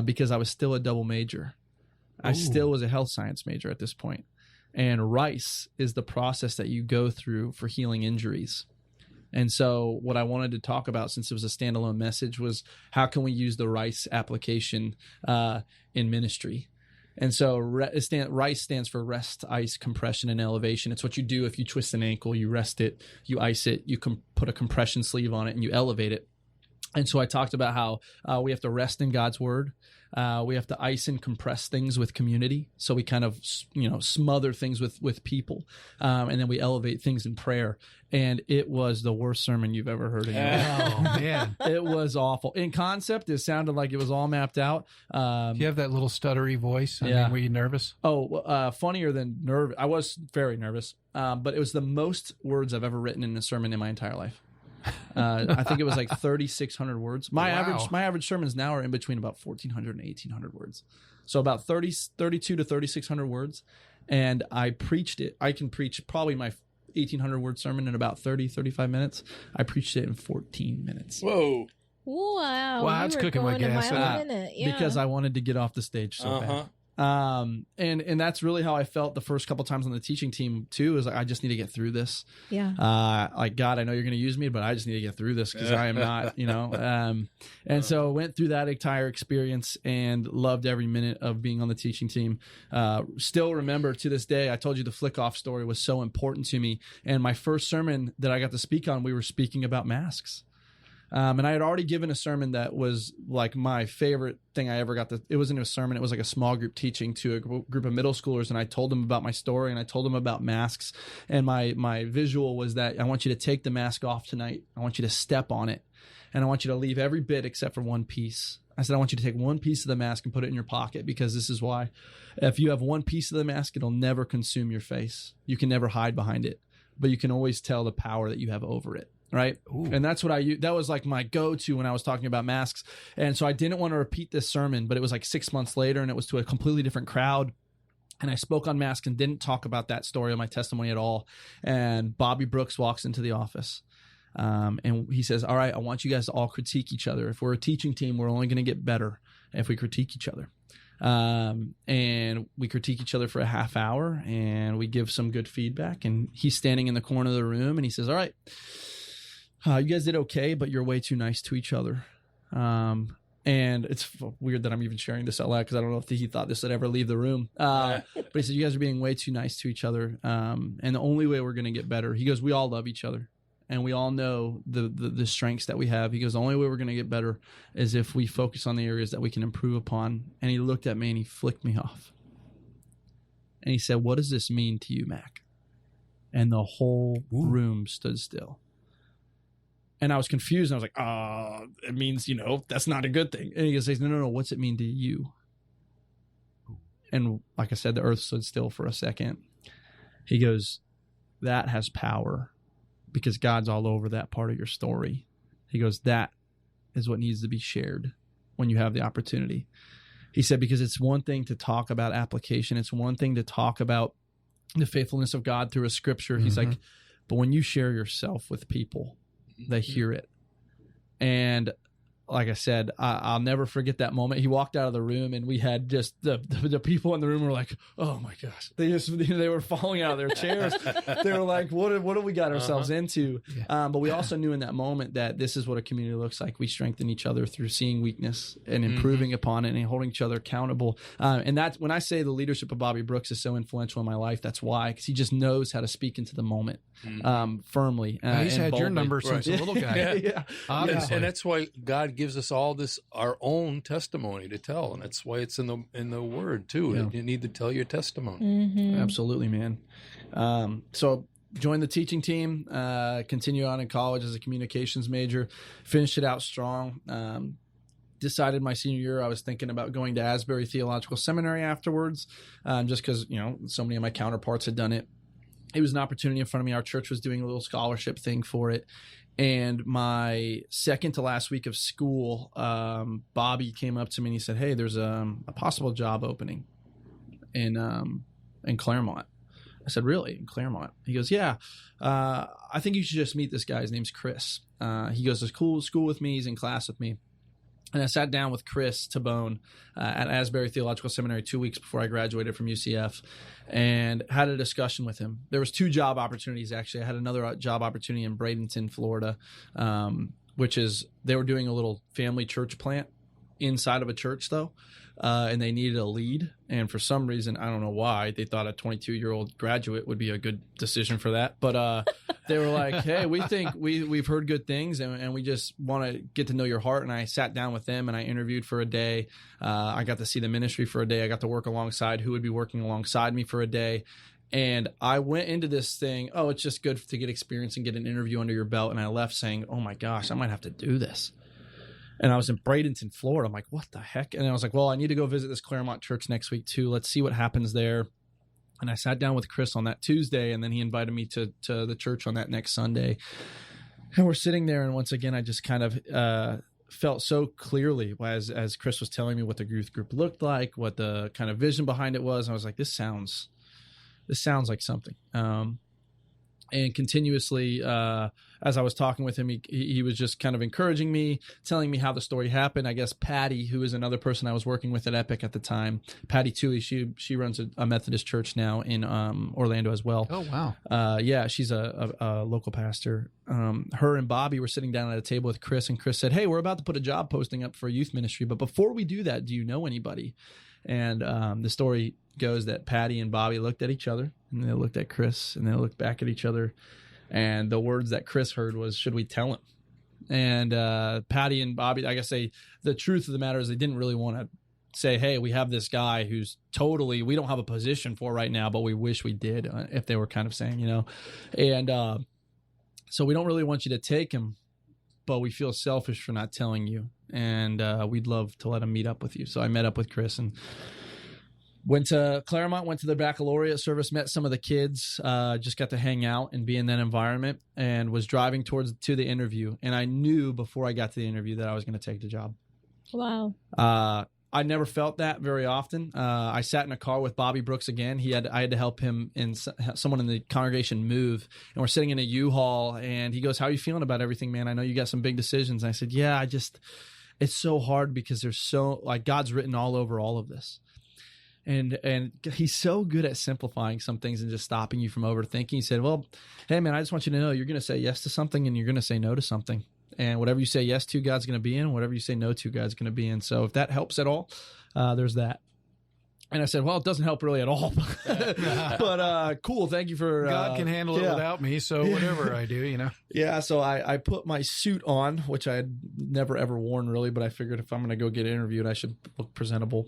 because I was still a double major. I still was a health science major at this point. And RICE is the process that you go through for healing injuries. And so what I wanted to talk about, since it was a standalone message, was how can we use the RICE application in ministry? And so RICE stands for rest, ice, compression, and elevation. It's what you do if you twist an ankle. You rest it, you ice it, you put a compression sleeve on it, and you elevate it. And so I talked about how we have to rest in God's word. We have to ice and compress things with community. So we kind of, smother things with people. And then we elevate things in prayer. And it was the worst sermon you've ever heard in your life. Oh, man. It was awful. In concept, it sounded like it was all mapped out. Do you have that little stuttery voice? I mean, were you nervous? Oh, funnier than nervous. I was very nervous. But it was the most words I've ever written in a sermon in my entire life. I think it was like 3,600 words. My average sermons now are in between about 1,400 and 1,800 words. So about 32 to 3,600 words. And I preached it. I can preach probably my 1,800 word sermon in about 35 minutes. I preached it in 14 minutes. Whoa. Wow. Wow, that's cooking with gas. Because I wanted to get off the stage so bad. And that's really how I felt the first couple times on the teaching team too, is like, I just need to get through this. Yeah. Like, God, I know you're going to use me, but I just need to get through this because I am not, and so went through that entire experience and loved every minute of being on the teaching team. Still remember to this day, I told you the flick off story was so important to me. And my first sermon that I got to speak on, we were speaking about masks. And I had already given a sermon that was like my favorite thing I ever got to. It wasn't a sermon. It was like a small group teaching to a group of middle schoolers. And I told them about my story, and I told them about masks. And my visual was that I want you to take the mask off tonight. I want you to step on it. And I want you to leave every bit except for one piece. I said, I want you to take one piece of the mask and put it in your pocket, because this is why. If you have one piece of the mask, it'll never consume your face. You can never hide behind it, but you can always tell the power that you have over it. Right. Ooh. And that's what that was like my go-to when I was talking about masks. And so I didn't want to repeat this sermon, but it was like 6 months later, and it was to a completely different crowd. And I spoke on masks and didn't talk about that story of my testimony at all. And Bobby Brooks walks into the office. And he says, all right, I want you guys to all critique each other. If we're a teaching team, we're only going to get better if we critique each other. And we critique each other for a half hour, and we give some good feedback. And he's standing in the corner of the room, and he says, all right, you guys did okay, but you're way too nice to each other. And it's weird that I'm even sharing this out loud, because I don't know if he thought this would ever leave the room. But he said, you guys are being way too nice to each other. And the only way we're going to get better, he goes, we all love each other, and we all know the strengths that we have. He goes, the only way we're going to get better is if we focus on the areas that we can improve upon. And he looked at me and he flicked me off. And he said, what does this mean to you, Mac? And the whole room stood still. And I was confused. And I was like, it means, that's not a good thing. And he says, no, what's it mean to you? And like I said, the earth stood still for a second. He goes, that has power, because God's all over that part of your story. He goes, that is what needs to be shared when you have the opportunity. He said, because it's one thing to talk about application. It's one thing to talk about the faithfulness of God through a scripture. He's like, but when you share yourself with people, they hear it. And like I said, I'll never forget that moment. He walked out of the room, and we had just the people in the room were like, oh my gosh. They were falling out of their chairs. They were like, what have we got ourselves into? Yeah. But we also knew in that moment that this is what a community looks like. We strengthen each other through seeing weakness and improving upon it and holding each other accountable. And that's when I say the leadership of Bobby Brooks is so influential in my life, that's why, because he just knows how to speak into the moment firmly. He's had boldly. your number since a little guy. Yeah. Obviously. And that's why God gives us all this, our own testimony to tell, and that's why it's in the Word too. Yeah. You need to tell your testimony. Absolutely, man. So joined the teaching team, continue on in college as a communications major, finished it out strong. Decided my senior year I was thinking about going to Asbury Theological Seminary afterwards, just because so many of my counterparts had done it. It was an opportunity in front of me. Our church was doing a little scholarship thing for it. And my second to last week of school, Bobby came up to me and he said, hey, there's a possible job opening in Claremont. I said, really? In Claremont? He goes, yeah. I think you should just meet this guy. His name's Chris. He goes to school with me. He's in class with me. And I sat down with Chris Tabone at Asbury Theological Seminary 2 weeks before I graduated from UCF, and had a discussion with him. There was 2 job opportunities, actually. I had another job opportunity in Bradenton, Florida, which is they were doing a little family church plant inside of a church, though, and they needed a lead. And for some reason, I don't know why, they thought a 22-year-old graduate would be a good decision for that. But they were like, hey, we think we've heard good things, and we just want to get to know your heart. And I sat down with them, and I interviewed for a day. I got to see the ministry for a day. I got to work alongside who would be working alongside me for a day. And I went into this thing, it's just good to get experience and get an interview under your belt. And I left saying, oh my gosh, I might have to do this. And I was in Bradenton, Florida. I'm like, what the heck? And I was like, well, I need to go visit this Claremont church next week too. Let's see what happens there. And I sat down with Chris on that Tuesday, and then he invited me to the church on that next Sunday. And we're sitting there, and once again, I just kind of felt so clearly as Chris was telling me what the youth group looked like, what the kind of vision behind it was. I was like, this sounds like something. And continuously, as I was talking with him, he was just kind of encouraging me, telling me how the story happened. I guess Patty, who is another person I was working with at Epic at the time, Patty Toohey, she runs a Methodist church now in Orlando as well. Oh, wow. Yeah, she's a local pastor. Her and Bobby were sitting down at a table with Chris, and Chris said, hey, we're about to put a job posting up for a youth ministry, but before we do that, do you know anybody? And the story goes that Patty and Bobby looked at each other, and they looked at Chris, and they looked back at each other. And the words that Chris heard was, should we tell him? And Patty and Bobby, I guess the truth of the matter is they didn't really want to say, hey, we have this guy who's totally, we don't have a position for right now, but we wish we did, if they were kind of saying, And so we don't really want you to take him, but we feel selfish for not telling you. And we'd love to let him meet up with you. So I met up with Chris and went to Claremont, went to the baccalaureate service, met some of the kids, just got to hang out and be in that environment, and was driving to the interview. And I knew before I got to the interview that I was going to take the job. Wow. I never felt that very often. I sat in a car with Bobby Brooks again. I had to help him and someone in the congregation move. And we're sitting in a U-Haul, and he goes, how are you feeling about everything, man? I know you got some big decisions. And I said, yeah, it's so hard because there's God's written all over all of this. And he's so good at simplifying some things and just stopping you from overthinking. He said, well, hey, man, I just want you to know you're going to say yes to something and you're going to say no to something. And whatever you say yes to, God's going to be in. Whatever you say no to, God's going to be in. So if that helps at all, there's that. And I said, well, it doesn't help really at all. But cool. Thank you for... God can handle it without me, so whatever I do, Yeah, so I put my suit on, which I had never, ever worn really, but I figured if I'm going to go get interviewed, I should look presentable.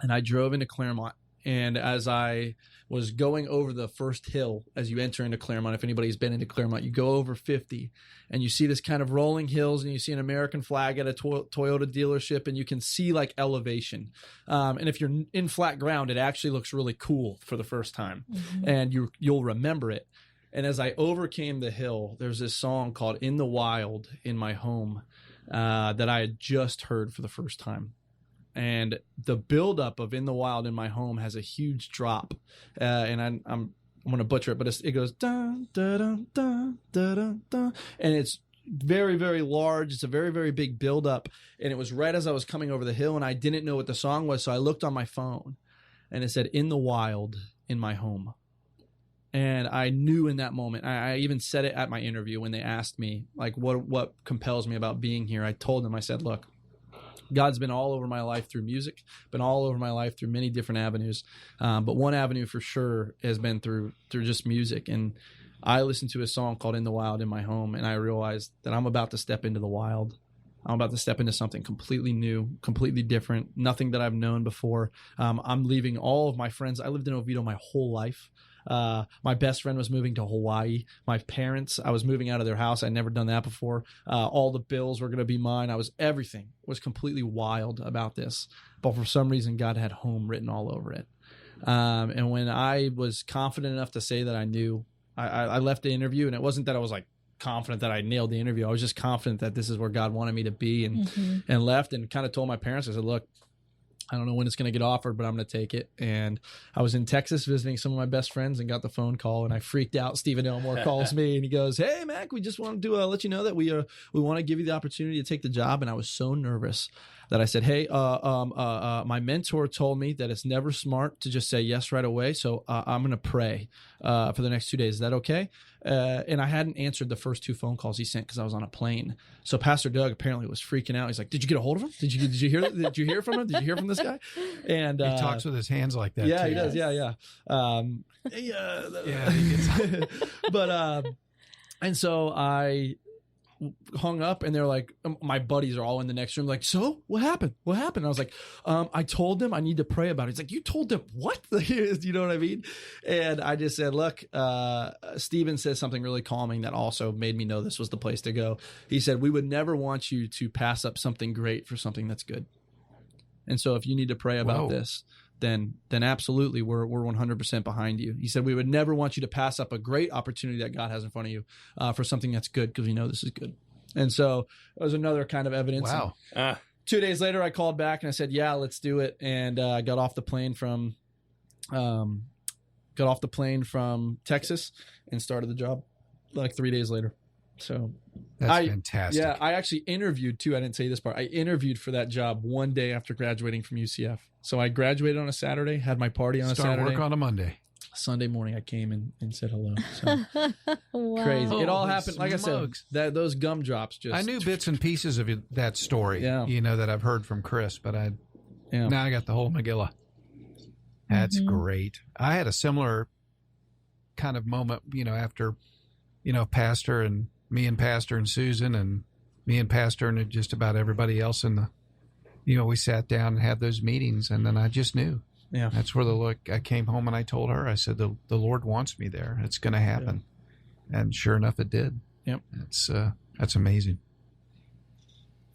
And I drove into Claremont. And as I was going over the first hill, as you enter into Claremont, if anybody's been into Claremont, you go over 50 and you see this kind of rolling hills, and you see an American flag at a Toyota dealership, and you can see like elevation. And if you're in flat ground, it actually looks really cool for the first time, and you'll remember it. And as I overcame the hill, there's this song called In the Wild in My Home that I had just heard for the first time. And the buildup of In the Wild in My Home has a huge drop. And I'm going to butcher it, but it goes, dun, dun, dun, dun, dun, dun, dun. And it's very, very large. It's a very, very big buildup. And it was right as I was coming over the hill, and I didn't know what the song was. So I looked on my phone, and it said, In the Wild in My Home. And I knew in that moment, I even said it at my interview when they asked me, like, what compels me about being here? I told them, I said, look, God's been all over my life through music, been all over my life through many different avenues. But one avenue for sure has been through just music. And I listened to a song called In the Wild in My Home, and I realized that I'm about to step into the wild. I'm about to step into something completely new, completely different, nothing that I've known before. I'm leaving all of my friends. I lived in Oviedo my whole life. My best friend was moving to Hawaii. My parents, I was moving out of their house. I'd never done that before. All the bills were going to be mine. Everything was completely wild about this. But for some reason, God had home written all over it. And when I was confident enough to say that I knew, I left the interview, and it wasn't that I was like confident that I nailed the interview. I was just confident that this is where God wanted me to be, and left and kind of told my parents, I said, look, I don't know when it's going to get offered, but I'm going to take it. And I was in Texas visiting some of my best friends and got the phone call, and I freaked out. Stephen Elmore calls me, and he goes, hey, Mac, we just wanted to let you know that we want to give you the opportunity to take the job. And I was so nervous that I said, hey, my mentor told me that it's never smart to just say yes right away. So I'm going to pray for the next 2 days. Is that okay? And I hadn't answered the first 2 phone calls he sent because I was on a plane. So Pastor Doug apparently was freaking out. He's like, did you get a hold of him? Did you hear from him? Did you hear from this guy? And he talks with his hands like that. Yeah, too. He does. Yeah. But and so I hung up, and they're like, my buddies are all in the next room, like, so what happened? I was like, I told them I need to pray about it. He's like, you told them what? You know what I mean? And I just said, look, Stephen says something really calming that also made me know this was the place to go. He said, we would never want you to pass up something great for something that's good. And so if you need to pray about this, then absolutely we're 100% behind you. He said, we would never want you to pass up a great opportunity that God has in front of you for something that's good, because we know this is good. And so it was another kind of evidence. Wow. 2 days later, I called back and I said, yeah, let's do it. And I got off the plane from Texas and started the job like 3 days later. So that's fantastic. Yeah, I actually interviewed too. I didn't say this part. I interviewed for that job one day after graduating from UCF. So I graduated on a Saturday, had my party on a Saturday. Start work on a Monday. Sunday morning, I came and said hello. So Wow. crazy. It all Holy happened. Like smokes. I said, those gumdrops just. I knew bits and pieces of that story, that I've heard from Chris, but now I got the whole Megillah. That's great. I had a similar kind of moment, after, Pastor and me and Pastor and Susan and me and Pastor and just about everybody else we sat down and had those meetings, and then I just knew. Yeah. That's where I came home and I told her, I said, the Lord wants me there. It's going to happen. Yeah. And sure enough, it did. Yep. That's amazing.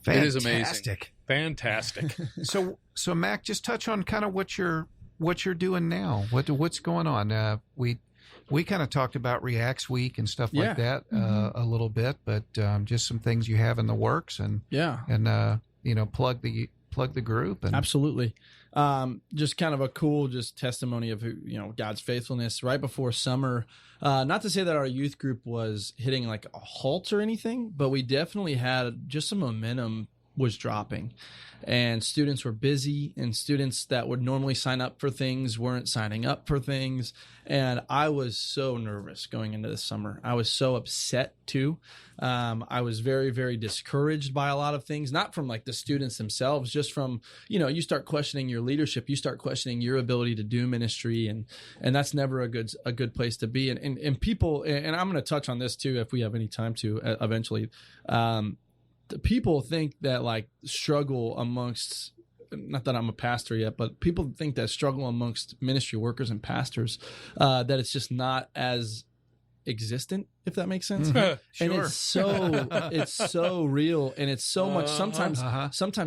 Fantastic. It is amazing. Fantastic. So Mac, just touch on kind of what you're doing now. What's going on? We kind of talked about Reacts Week and stuff like that a little bit, but just some things you have in the works and plug the group. And absolutely. Just kind of a cool testimony of God's faithfulness right before summer. Not to say that our youth group was hitting like a halt or anything, but we definitely had just some momentum was dropping, and students were busy, and students that would normally sign up for things weren't signing up for things. And I was so nervous going into the summer. I was so upset too. I was very, very discouraged by a lot of things, not from like the students themselves, just from, you start questioning your leadership, you start questioning your ability to do ministry. And that's never a good place to be. And people, and I'm going to touch on this too, if we have any time to eventually, the people think that like struggle amongst, not that I'm a pastor yet, but people think that struggle amongst ministry workers and pastors, that it's just not as existent, if that makes sense. Sure. And it's so real, and it's so much sometimes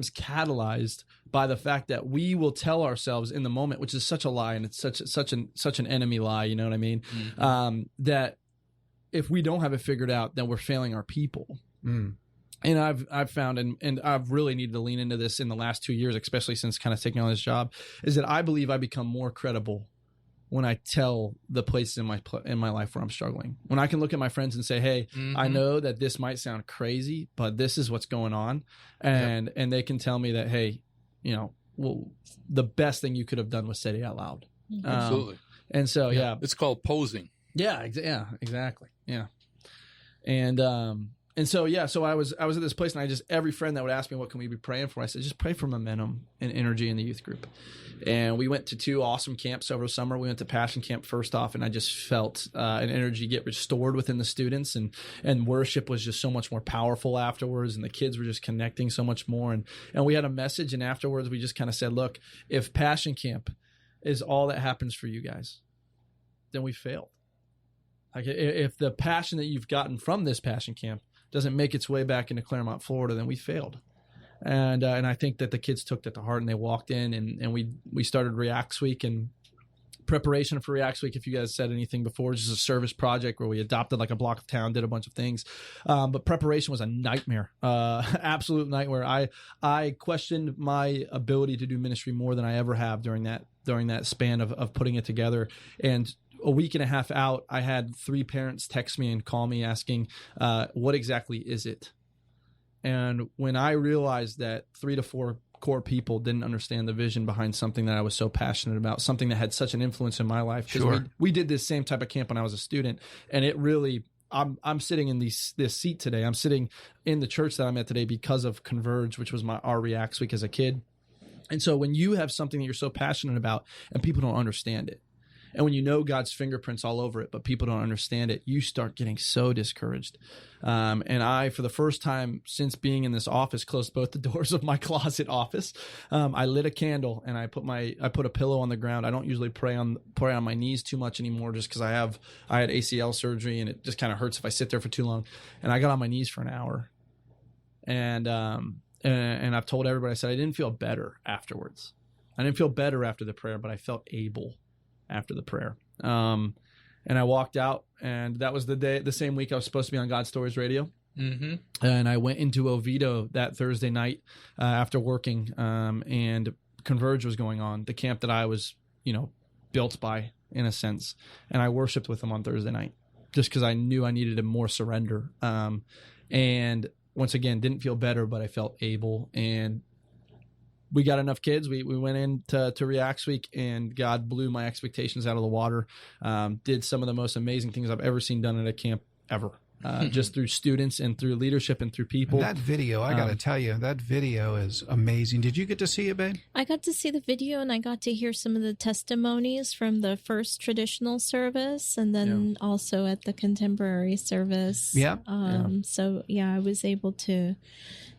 catalyzed by the fact that we will tell ourselves in the moment, which is such a lie, and it's such an enemy lie, you know what I mean? Mm-hmm. That if we don't have it figured out, then we're failing our people. Mm. And I've found, and I've really needed to lean into this in the last 2 years, especially since kind of taking on this job, is that I believe I become more credible when I tell the places in my life where I'm struggling. When I can look at my friends and say, hey, I know that this might sound crazy, but this is what's going on. And they can tell me that, hey, the best thing you could have done was say it out loud. Absolutely. And so, yeah. It's called posing. Yeah, exactly. Yeah. And so, so I was at this place, and every friend that would ask me, what can we be praying for? I said, just pray for momentum and energy in the youth group. And we went to 2 awesome camps over the summer. We went to Passion Camp first off, and I just felt an energy get restored within the students, and worship was just so much more powerful afterwards, and the kids were just connecting so much more. And we had a message, and afterwards we just kind of said, look, if Passion Camp is all that happens for you guys, then we failed. Like if the passion that you've gotten from this Passion Camp doesn't make its way back into Claremont, Florida, then we failed. And I think that the kids took that to heart, and they walked in, and we started Reacts Week, and preparation for Reacts Week. If you guys said anything before, it's just a service project where we adopted like a block of town, did a bunch of things. But preparation was a nightmare, absolute nightmare. I questioned my ability to do ministry more than I ever have during that span of putting it together. And a week and a half out, I had 3 parents text me and call me asking, what exactly is it? And when I realized that 3 to 4 core people didn't understand the vision behind something that I was so passionate about, something that had such an influence in my life. Sure. We did this same type of camp when I was a student, and it really, I'm sitting in this seat today. I'm sitting in the church that I'm at today because of Converge, which was our Reacts Week as a kid. And so when you have something that you're so passionate about and people don't understand it, and when you know God's fingerprints all over it, but people don't understand it, you start getting so discouraged. And I, for the first time since being in this office, closed both the doors of my closet office. I lit a candle, and I put a pillow on the ground. I don't usually pray on my knees too much anymore, just because I had ACL surgery, and it just kind of hurts if I sit there for too long. And I got on my knees for an hour, and I've told everybody, I said I didn't feel better afterwards. I didn't feel better after the prayer, but I felt able after the prayer. And I walked out, and that was the same week I was supposed to be on God Stories Radio. Mm-hmm. And I went into Oviedo that Thursday night after working, and Converge was going on, the camp that I was, built by, in a sense. And I worshiped with them on Thursday night just because I knew I needed a more surrender. And once again, didn't feel better, but I felt able. And we got enough kids. We went into Reacts Week, and God blew my expectations out of the water. Did some of the most amazing things I've ever seen done at a camp ever. just through students and through leadership and through people. And that video, I got to tell you, that video is amazing. Did you get to see it, babe? I got to see the video and I got to hear some of the testimonies from the first traditional service and then also at the contemporary service. Yeah. So, yeah, I was able to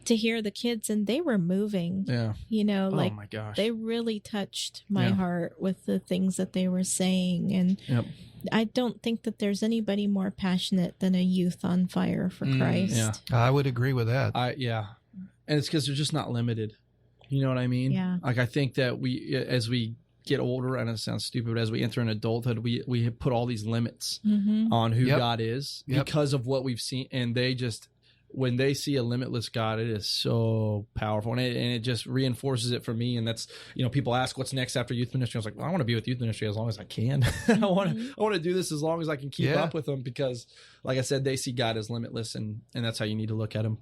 hear the kids and they were moving. Yeah. You know, Oh like my gosh. they really touched my heart with the things that they were saying. And I don't think that there's anybody more passionate than a youth on fire for Christ. Yeah. I would agree with that. And it's because they're just not limited. You know what I mean? Yeah. Like I think that as we get older, and it sounds stupid, but as we enter in adulthood, we put all these limits on who God is because of what we've seen, and they just, when they see a limitless God, it is so powerful, and it just reinforces it for me. And that's, people ask what's next after youth ministry. I was like, well, I want to be with youth ministry as long as I can. I want to do this as long as I can keep up with them, because, like I said, they see God as limitless, and that's how you need to look at him.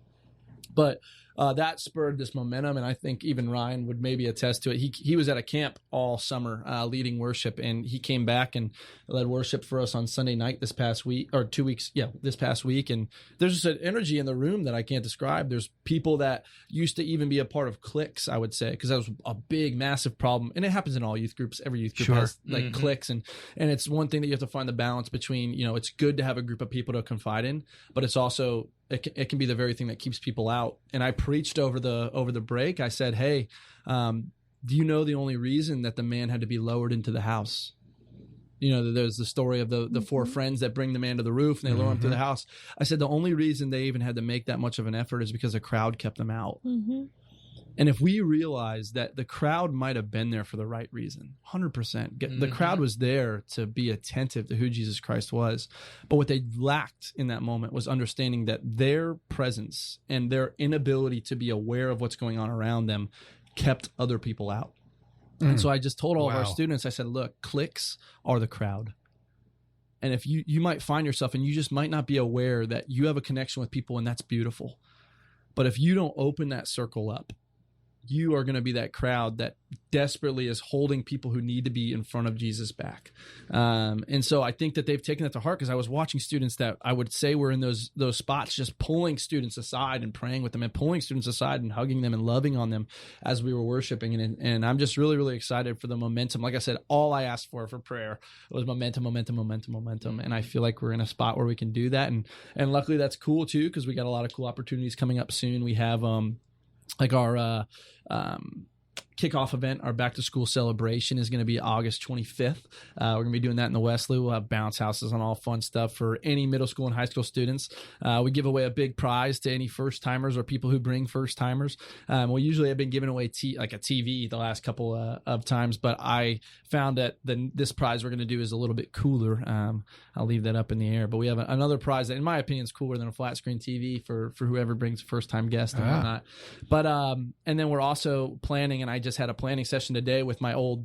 But that spurred this momentum, and I think even Ryan would maybe attest to it. He was at a camp all summer leading worship, and he came back and led worship for us on Sunday night this past week, or 2 weeks, this past week. And there's just an energy in the room that I can't describe. There's people that used to even be a part of cliques, I would say, because that was a big, massive problem. And it happens in all youth groups. Every youth group has like cliques, and it's one thing that you have to find the balance between. It's good to have a group of people to confide in, but it's also it can be the very thing that keeps people out. And I preached over the break. I said, hey, do you know the only reason that the man had to be lowered into the house? There's the story of the four friends that bring the man to the roof and they lower him to the house. I said the only reason they even had to make that much of an effort is because the crowd kept them out. And if we realize that the crowd might have been there for the right reason, 100%, the crowd was there to be attentive to who Jesus Christ was. But what they lacked in that moment was understanding that their presence and their inability to be aware of what's going on around them kept other people out. And so I just told all of our students, I said, look, cliques are the crowd. And if you might find yourself, and you just might not be aware that you have a connection with people, and that's beautiful. But if you don't open that circle up, you are going to be that crowd that desperately is holding people who need to be in front of Jesus back. And so I think that they've taken that to heart, because I was watching students that I would say were in those spots, just pulling students aside and praying with them, and pulling students aside and hugging them and loving on them as we were worshiping. And I'm just really, really excited for the momentum. Like I said, all I asked for prayer was momentum. And I feel like we're in a spot where we can do that. And luckily that's cool too, because we got a lot of cool opportunities coming up soon. We have, like our kickoff event, our back to school celebration is going to be August 25th. We're going to be doing that in the Wesley. We'll have bounce houses and all fun stuff for any middle school and high school students. We give away a big prize to any first timers or people who bring first timers. We usually have been giving away like a TV the last couple of times, but I found that this prize we're going to do is a little bit cooler. I'll leave that up in the air, but we have another prize that in my opinion is cooler than a flat screen TV for whoever brings a first time guest and whatnot. But and then we're also planning, and I just had a planning session today with my old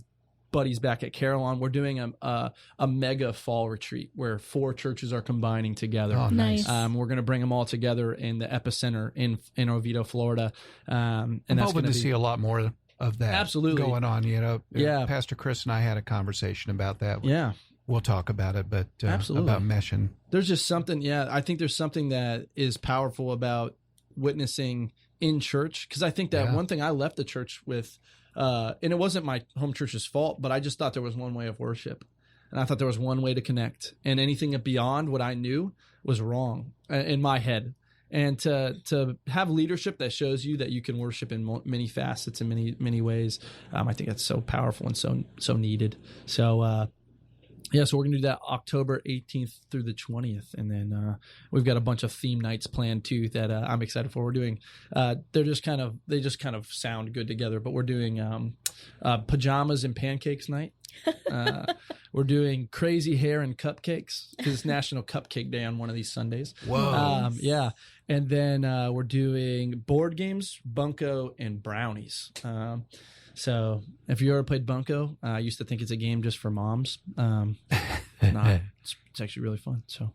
buddies back at Carillon. We're doing a mega fall retreat where 4 churches are combining together. Oh, nice. We're going to bring them all together in the epicenter in Oviedo, Florida. And I'm that's hoping to see a lot more of that absolutely going on. Yeah. Pastor Chris and I had a conversation about that. Yeah. We'll talk about it, but absolutely. About meshing. There's just something, I think there's something that is powerful about witnessing in church, because I think that one thing I left the church with, and it wasn't my home church's fault, but I just thought there was one way of worship, and I thought there was one way to connect, and anything beyond what I knew was wrong in my head. And to have leadership that shows you that you can worship in many facets, in many ways, I think that's so powerful and so needed. So so we're going to do that October 18th through the 20th. And then we've got a bunch of theme nights planned too that I'm excited for. We're doing, they just kind of sound good together, but we're doing pajamas and pancakes night. We're doing crazy hair and cupcakes, because it's National Cupcake Day on one of these Sundays. Whoa. And then we're doing board games, bunco, and brownies. So if you ever played bunco, I used to think it's a game just for moms. It's actually really fun. So,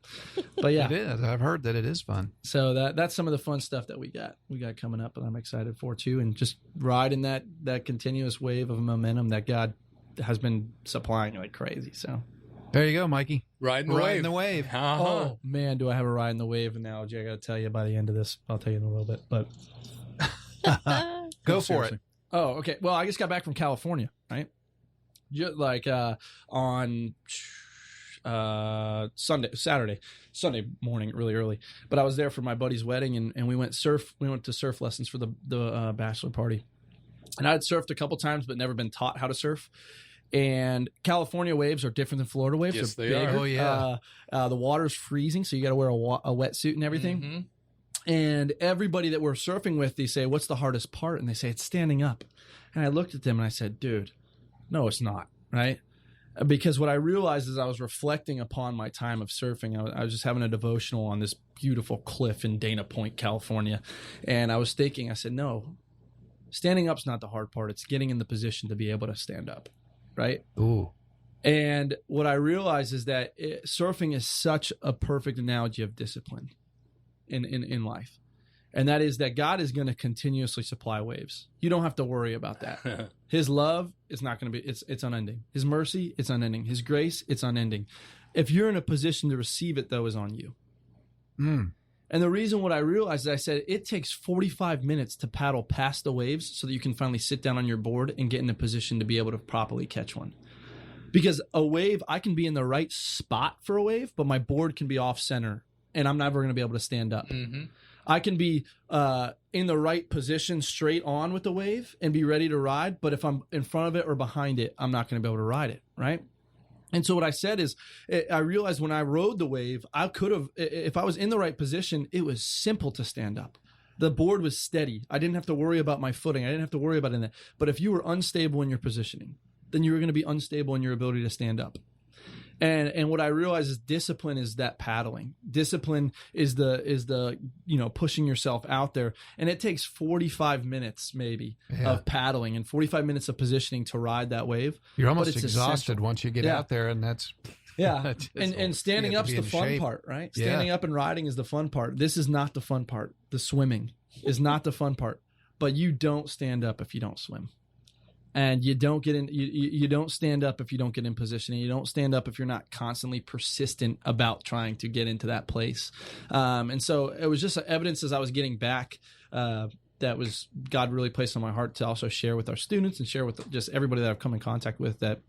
but yeah, it is. I've heard that it is fun. So that's some of the fun stuff that we got coming up, and I'm excited for too, and just riding that continuous wave of momentum that God has been supplying like crazy. So There you go, Mikey. Riding the Riding wave. the wave. Uh-huh. Oh man, do I have a ride in the wave analogy? I got to tell you by the end of this. I'll tell you in a little bit, but Go for it. Oh, okay. Well, I just got back from California, right? Just like on Sunday morning, really early. But I was there for my buddy's wedding, and we went to surf lessons for the bachelor party. And I'd surfed a couple times, but never been taught how to surf. And California waves are different than Florida waves. Yes, They're they bigger. are. Oh, yeah. The water's freezing, so you got to wear a wetsuit and everything. Mhm. And everybody that we're surfing with, they say, "What's the hardest part?" And they say, "It's standing up." And I looked at them and I said, "Dude, no, it's not." Right? Because what I realized is I was reflecting upon my time of surfing. I was just having a devotional on this beautiful cliff in Dana Point, California. And I was thinking, I said, no, standing up's not the hard part. It's getting in the position to be able to stand up. Right? Ooh. And what I realized is that surfing is such a perfect analogy of discipline in life. And that is that God is going to continuously supply waves. You don't have to worry about that. His love is not going to be, it's unending. His mercy, it's unending. His grace, it's unending. If you're in a position to receive it, though, is on you. Mm. And the reason what I realized is I said it takes 45 minutes to paddle past the waves so that you can finally sit down on your board and get in a position to be able to properly catch one. Because a wave, I can be in the right spot for a wave, but my board can be off center and I'm never going to be able to stand up. Mm-hmm. I can be in the right position straight on with the wave and be ready to ride. But if I'm in front of it or behind it, I'm not going to be able to ride it. Right. And so what I said is I realized when I rode the wave, I could have, if I was in the right position, it was simple to stand up. The board was steady. I didn't have to worry about my footing. I didn't have to worry about it. But if you were unstable in your positioning, then you were going to be unstable in your ability to stand up. And what I realize is discipline is that paddling. Discipline is the pushing yourself out there. And it takes 45 minutes maybe of paddling and 45 minutes of positioning to ride that wave. You're almost it's exhausted essential. once you get out there, and that's and standing you have up's to be the in fun shape. part, right? Yeah. Standing up and riding is the fun part. This is not the fun part. The swimming is not the fun part. But you don't stand up if you don't swim. And you don't get in. You don't stand up if you don't get in position, and you don't stand up if you're not constantly persistent about trying to get into that place. And so it was just evidence as I was getting back that was God really placed on my heart to also share with our students and share with just everybody that I've come in contact with that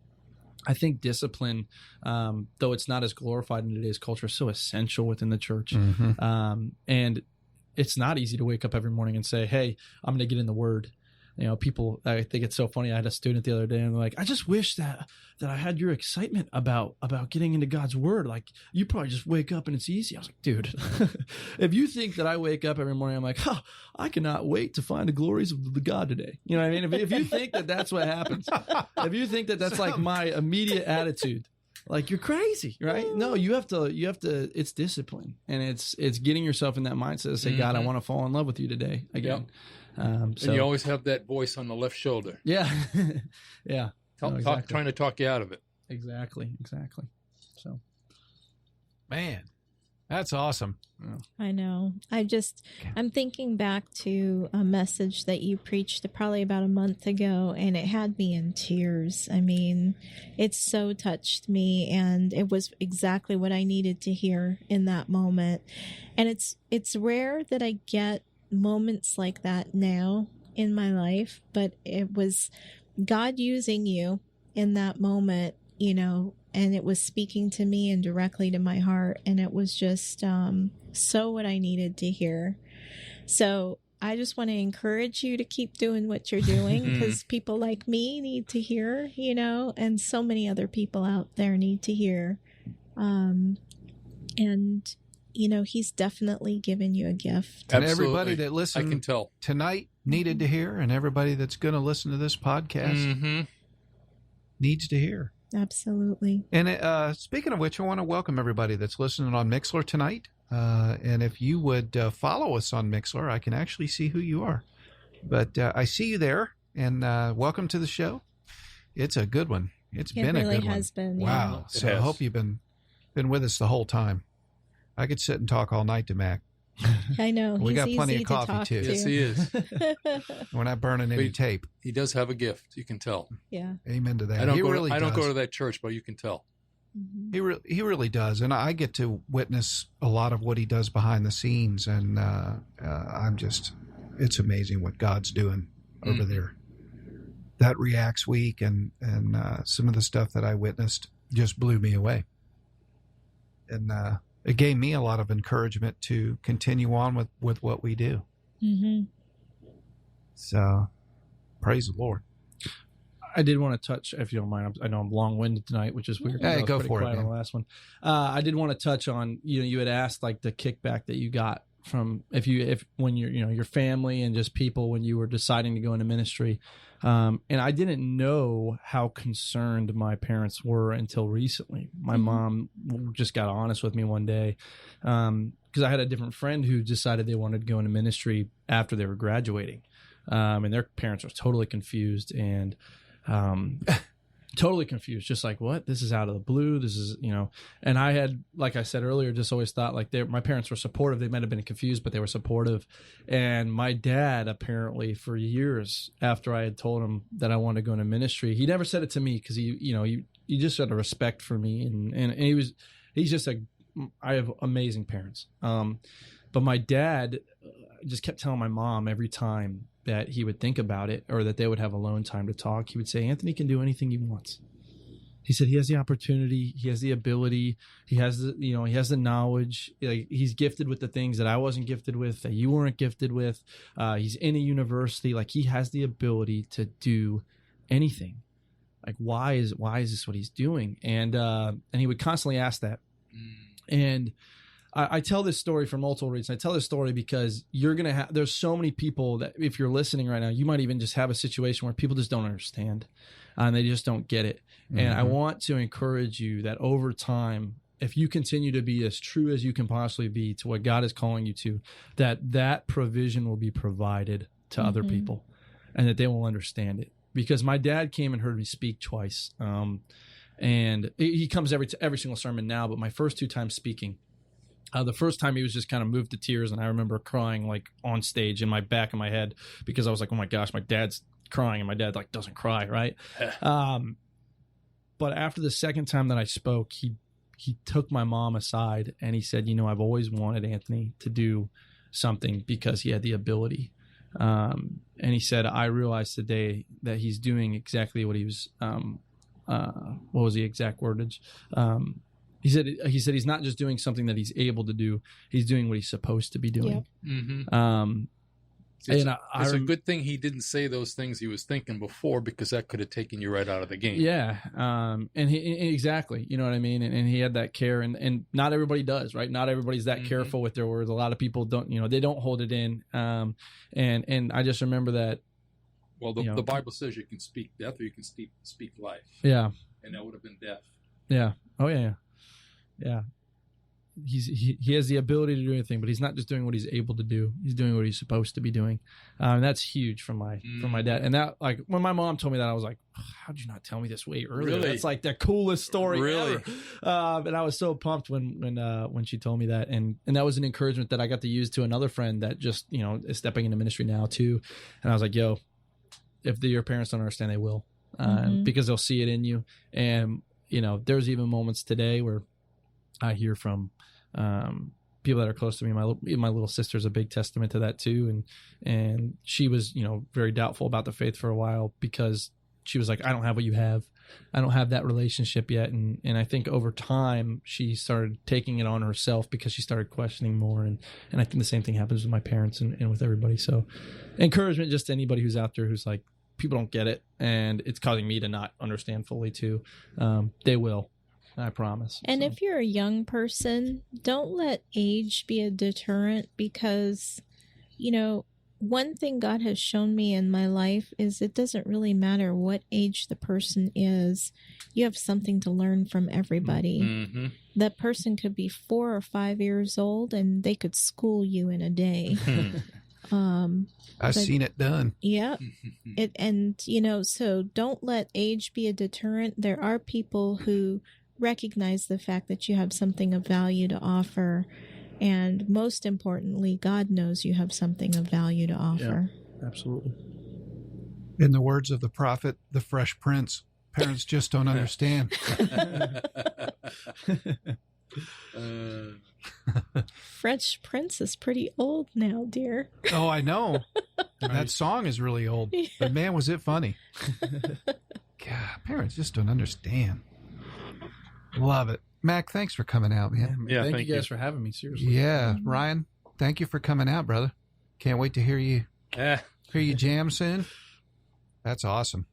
I think discipline, though it's not as glorified in today's culture, is so essential within the church. Mm-hmm. And it's not easy to wake up every morning and say, "Hey, I'm going to get in the Word." You know, people, I think it's so funny. I had a student the other day and they're like, "I just wish that I had your excitement about getting into God's word. Like, you probably just wake up and it's easy." I was like, dude, if you think that I wake up every morning, I'm like, I cannot wait to find the glories of the God today. You know what I mean? If you think that that's what happens, if you think that that's like my immediate attitude, like, you're crazy, right? No, you have to, it's discipline, and it's getting yourself in that mindset to say, "God, I want to fall in love with you today again." Yep. So, and you always have that voice on the left shoulder. yeah, yeah. No, exactly. Trying to talk you out of it. Exactly. So, Man, that's awesome. I know. I'm thinking back to a message that you preached probably about a month ago, and it had me in tears. I mean, it so touched me, and it was exactly what I needed to hear in that moment. And it's rare that I get moments like that now in my life, but it was God using you in that moment, and it was speaking to me and directly to my heart, and it was just so what I needed to hear. So I just want to encourage you to keep doing what you're doing, because people like me need to hear, and so many other people out there need to hear. And he's definitely given you a gift. And Absolutely. everybody that listened I can tell. tonight needed to hear, and everybody that's going to listen to this podcast needs to hear. Absolutely. And speaking of which, I want to welcome everybody that's listening on Mixlr tonight. And if you would follow us on Mixlr, I can actually see who you are. But I see you there, and welcome to the show. It's a good one. It been a really good one. has been. Wow. Yeah. So I hope you've been with us the whole time. I could sit and talk all night to Mac. I know. We He's got plenty easy of coffee, to talk too. to. Yes, he is. We're not burning any Wait. tape. He does have a gift. You can tell. Yeah. Amen to that. I don't He go. really I don't does. go to that church, but you can tell. He really does, and I get to witness a lot of what he does behind the scenes, and it's amazing what God's doing over there. That Reacts Week and some of the stuff that I witnessed just blew me away, and it gave me a lot of encouragement to continue on with what we do. Mm-hmm. So, praise the Lord. I did want to touch, if you don't mind. I know I'm long-winded tonight, which is weird. Hey, go for it, on man. the last one. I did want to touch on, you had asked like the kickback that you got from when your family and just people when you were deciding to go into ministry. And I didn't know how concerned my parents were until recently. My mom just got honest with me one day because I had a different friend who decided they wanted to go into ministry after they were graduating. And their parents were totally confused and totally confused, just like, what? This is out of the blue. This is, and I had, like I said earlier, just always thought like my parents were supportive. They might have been confused, but they were supportive. And my dad, apparently for years after I had told him that I wanted to go into ministry, he never said it to me because he just had a respect for me. And he's just I have amazing parents. But my dad just kept telling my mom every time that he would think about it or that they would have alone time to talk, he would say, Anthony can do anything he wants. He said he has the opportunity, he has the ability, he has the knowledge. Like, he's gifted with the things that I wasn't gifted with, that you weren't gifted with. He's in a university. Like, he has the ability to do anything. Like, why is this what he's doing? And he would constantly ask that. And I tell this story for multiple reasons. I tell this story because there's so many people that if you're listening right now, you might even just have a situation where people just don't understand and they just don't get it. Mm-hmm. And I want to encourage you that over time, if you continue to be as true as you can possibly be to what God is calling you to, that provision will be provided to other people and that they will understand it. Because my dad came and heard me speak twice. And he comes every single sermon now, but my first 2 times speaking, the first time he was just kind of moved to tears, and I remember crying like on stage in my back of my head because I was like, oh my gosh, my dad's crying, and my dad like doesn't cry, right? But after the second time that I spoke, he took my mom aside and he said, I've always wanted Anthony to do something because he had the ability. And he said, I realized today that he's doing exactly what he was, what was the exact wordage? He said he's not just doing something that he's able to do; he's doing what he's supposed to be doing. Yep. Mm-hmm. It's a good thing he didn't say those things he was thinking before, because that could have taken you right out of the game. Yeah, and exactly, you know what I mean. And he had that care, and not everybody does, right? Not everybody's that careful with their words. A lot of people don't, they don't hold it in. And I just remember that. Well, the Bible says you can speak death or you can speak life. Yeah, and that would have been death. Yeah. Oh yeah. Yeah, he has the ability to do anything, but he's not just doing what he's able to do. He's doing what he's supposed to be doing, and that's huge from my dad. And that, like, when my mom told me that, I was like, "How'd you not tell me this way earlier?" Really? That's like the coolest story really ever. And I was so pumped when she told me that, and that was an encouragement that I got to use to another friend that just is stepping into ministry now too. And I was like, "Yo, if your parents don't understand, they will, because they'll see it in you." And there's even moments today where I hear from people that are close to me. My little sister's a big testament to that too, and she was very doubtful about the faith for a while because she was like, I don't have what you have. I don't have that relationship yet, and I think over time she started taking it on herself because she started questioning more, and I think the same thing happens with my parents and with everybody. So encouragement just to anybody who's out there who's like, people don't get it, and it's causing me to not understand fully too. They will. I promise. And if you're a young person, don't let age be a deterrent, because, one thing God has shown me in my life is it doesn't really matter what age the person is. You have something to learn from everybody. Mm-hmm. That person could be 4 or 5 years old and they could school you in a day. I've seen it done. Yeah. So don't let age be a deterrent. There are people who recognize the fact that you have something of value to offer, and most importantly, God knows you have something of value to offer. Yeah, absolutely. In the words of the prophet, the Fresh Prince, parents just don't understand. Fresh Prince is pretty old now, dear. Oh, I know. That song is really old. But man, was it funny. God, parents just don't understand. Love it. Mac, thanks for coming out, man. Yeah, thank thank you guys you. for having me. Seriously. Yeah, Ryan, thank you for coming out, brother. Can't wait to hear you jam soon. That's awesome.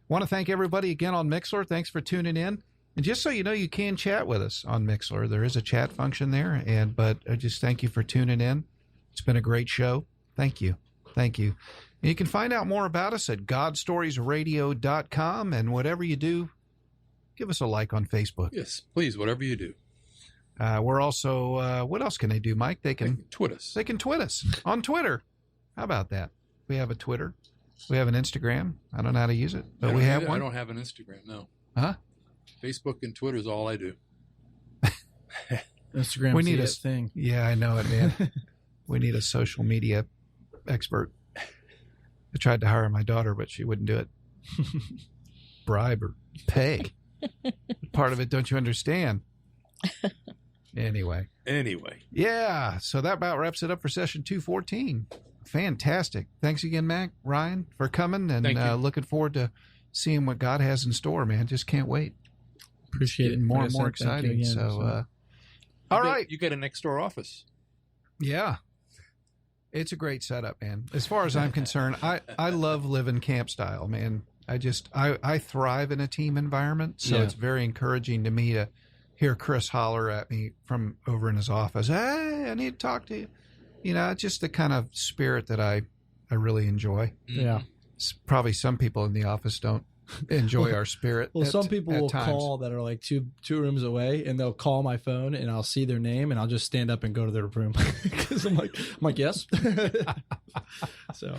Want to thank everybody again on Mixlr. Thanks for tuning in. And just so you know, you can chat with us on Mixlr. There is a chat function there. But I just thank you for tuning in. It's been a great show. Thank you. Thank you. And you can find out more about us at godstoriesradio.com. And whatever you do, give us a like on Facebook. Yes, please, whatever you do. We're also, what else can they do, Mike? They can Tweet us. They can tweet us on Twitter. How about that? We have a Twitter. We have an Instagram. I don't know how to use it, but we have one. I don't have an Instagram, no. Huh? Facebook and Twitter is all I do. Instagram. We need a thing. Yeah, I know it, man. We need a social media expert. I tried to hire my daughter, but she wouldn't do it. Bribe or pay. Part of it, don't you understand? Anyway. Yeah, so that about wraps it up for session 214. Fantastic. Thanks again, Mac, Ryan, for coming, and looking forward to seeing what God has in store, man. Just can't wait. Appreciate it. More and more exciting. All right. You get a next door office. Yeah. It's a great setup, man. As far as I'm concerned, I love living camp style, man. I thrive in a team environment, so it's very encouraging to me to hear Chris holler at me from over in his office. Hey, I need to talk to you. You know, it's just the kind of spirit that I really enjoy. Yeah. Probably some people in the office don't enjoy our spirit. Well, some people will call that are like two rooms away, and they'll call my phone, and I'll see their name, and I'll just stand up and go to their room because I'm like, yes. So.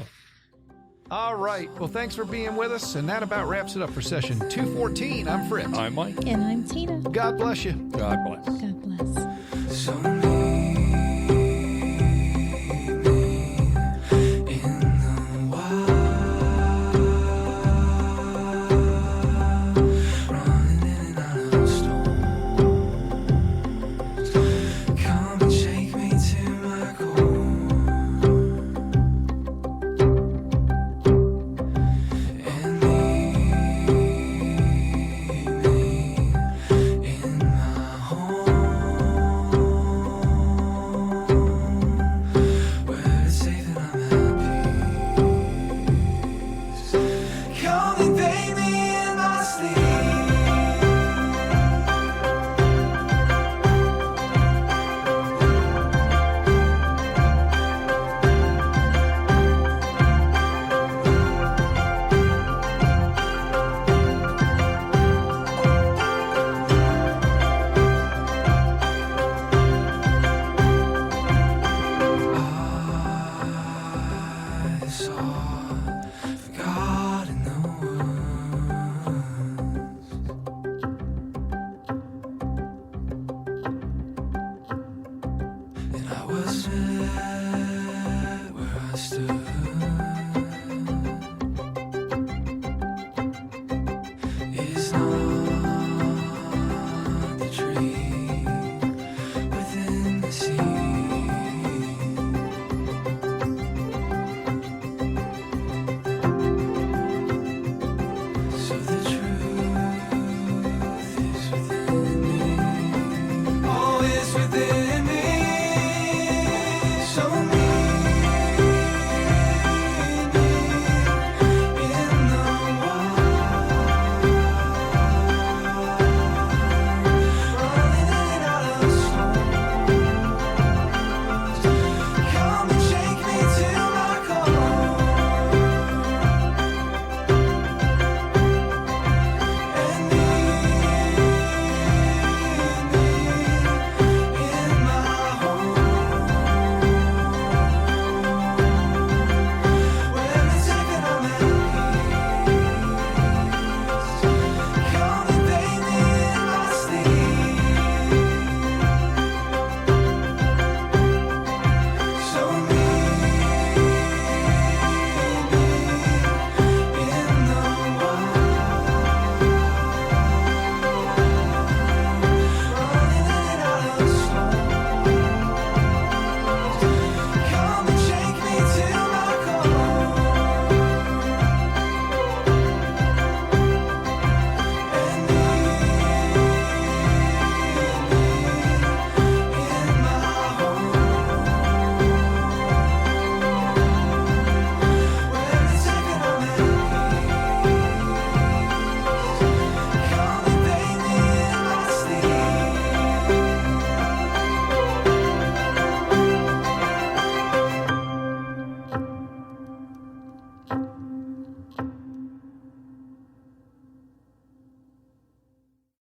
All right. Well, thanks for being with us, and that about wraps it up for session 214. I'm Fritz. I'm Mike. And I'm Tina. God bless you. God bless. God bless. It's not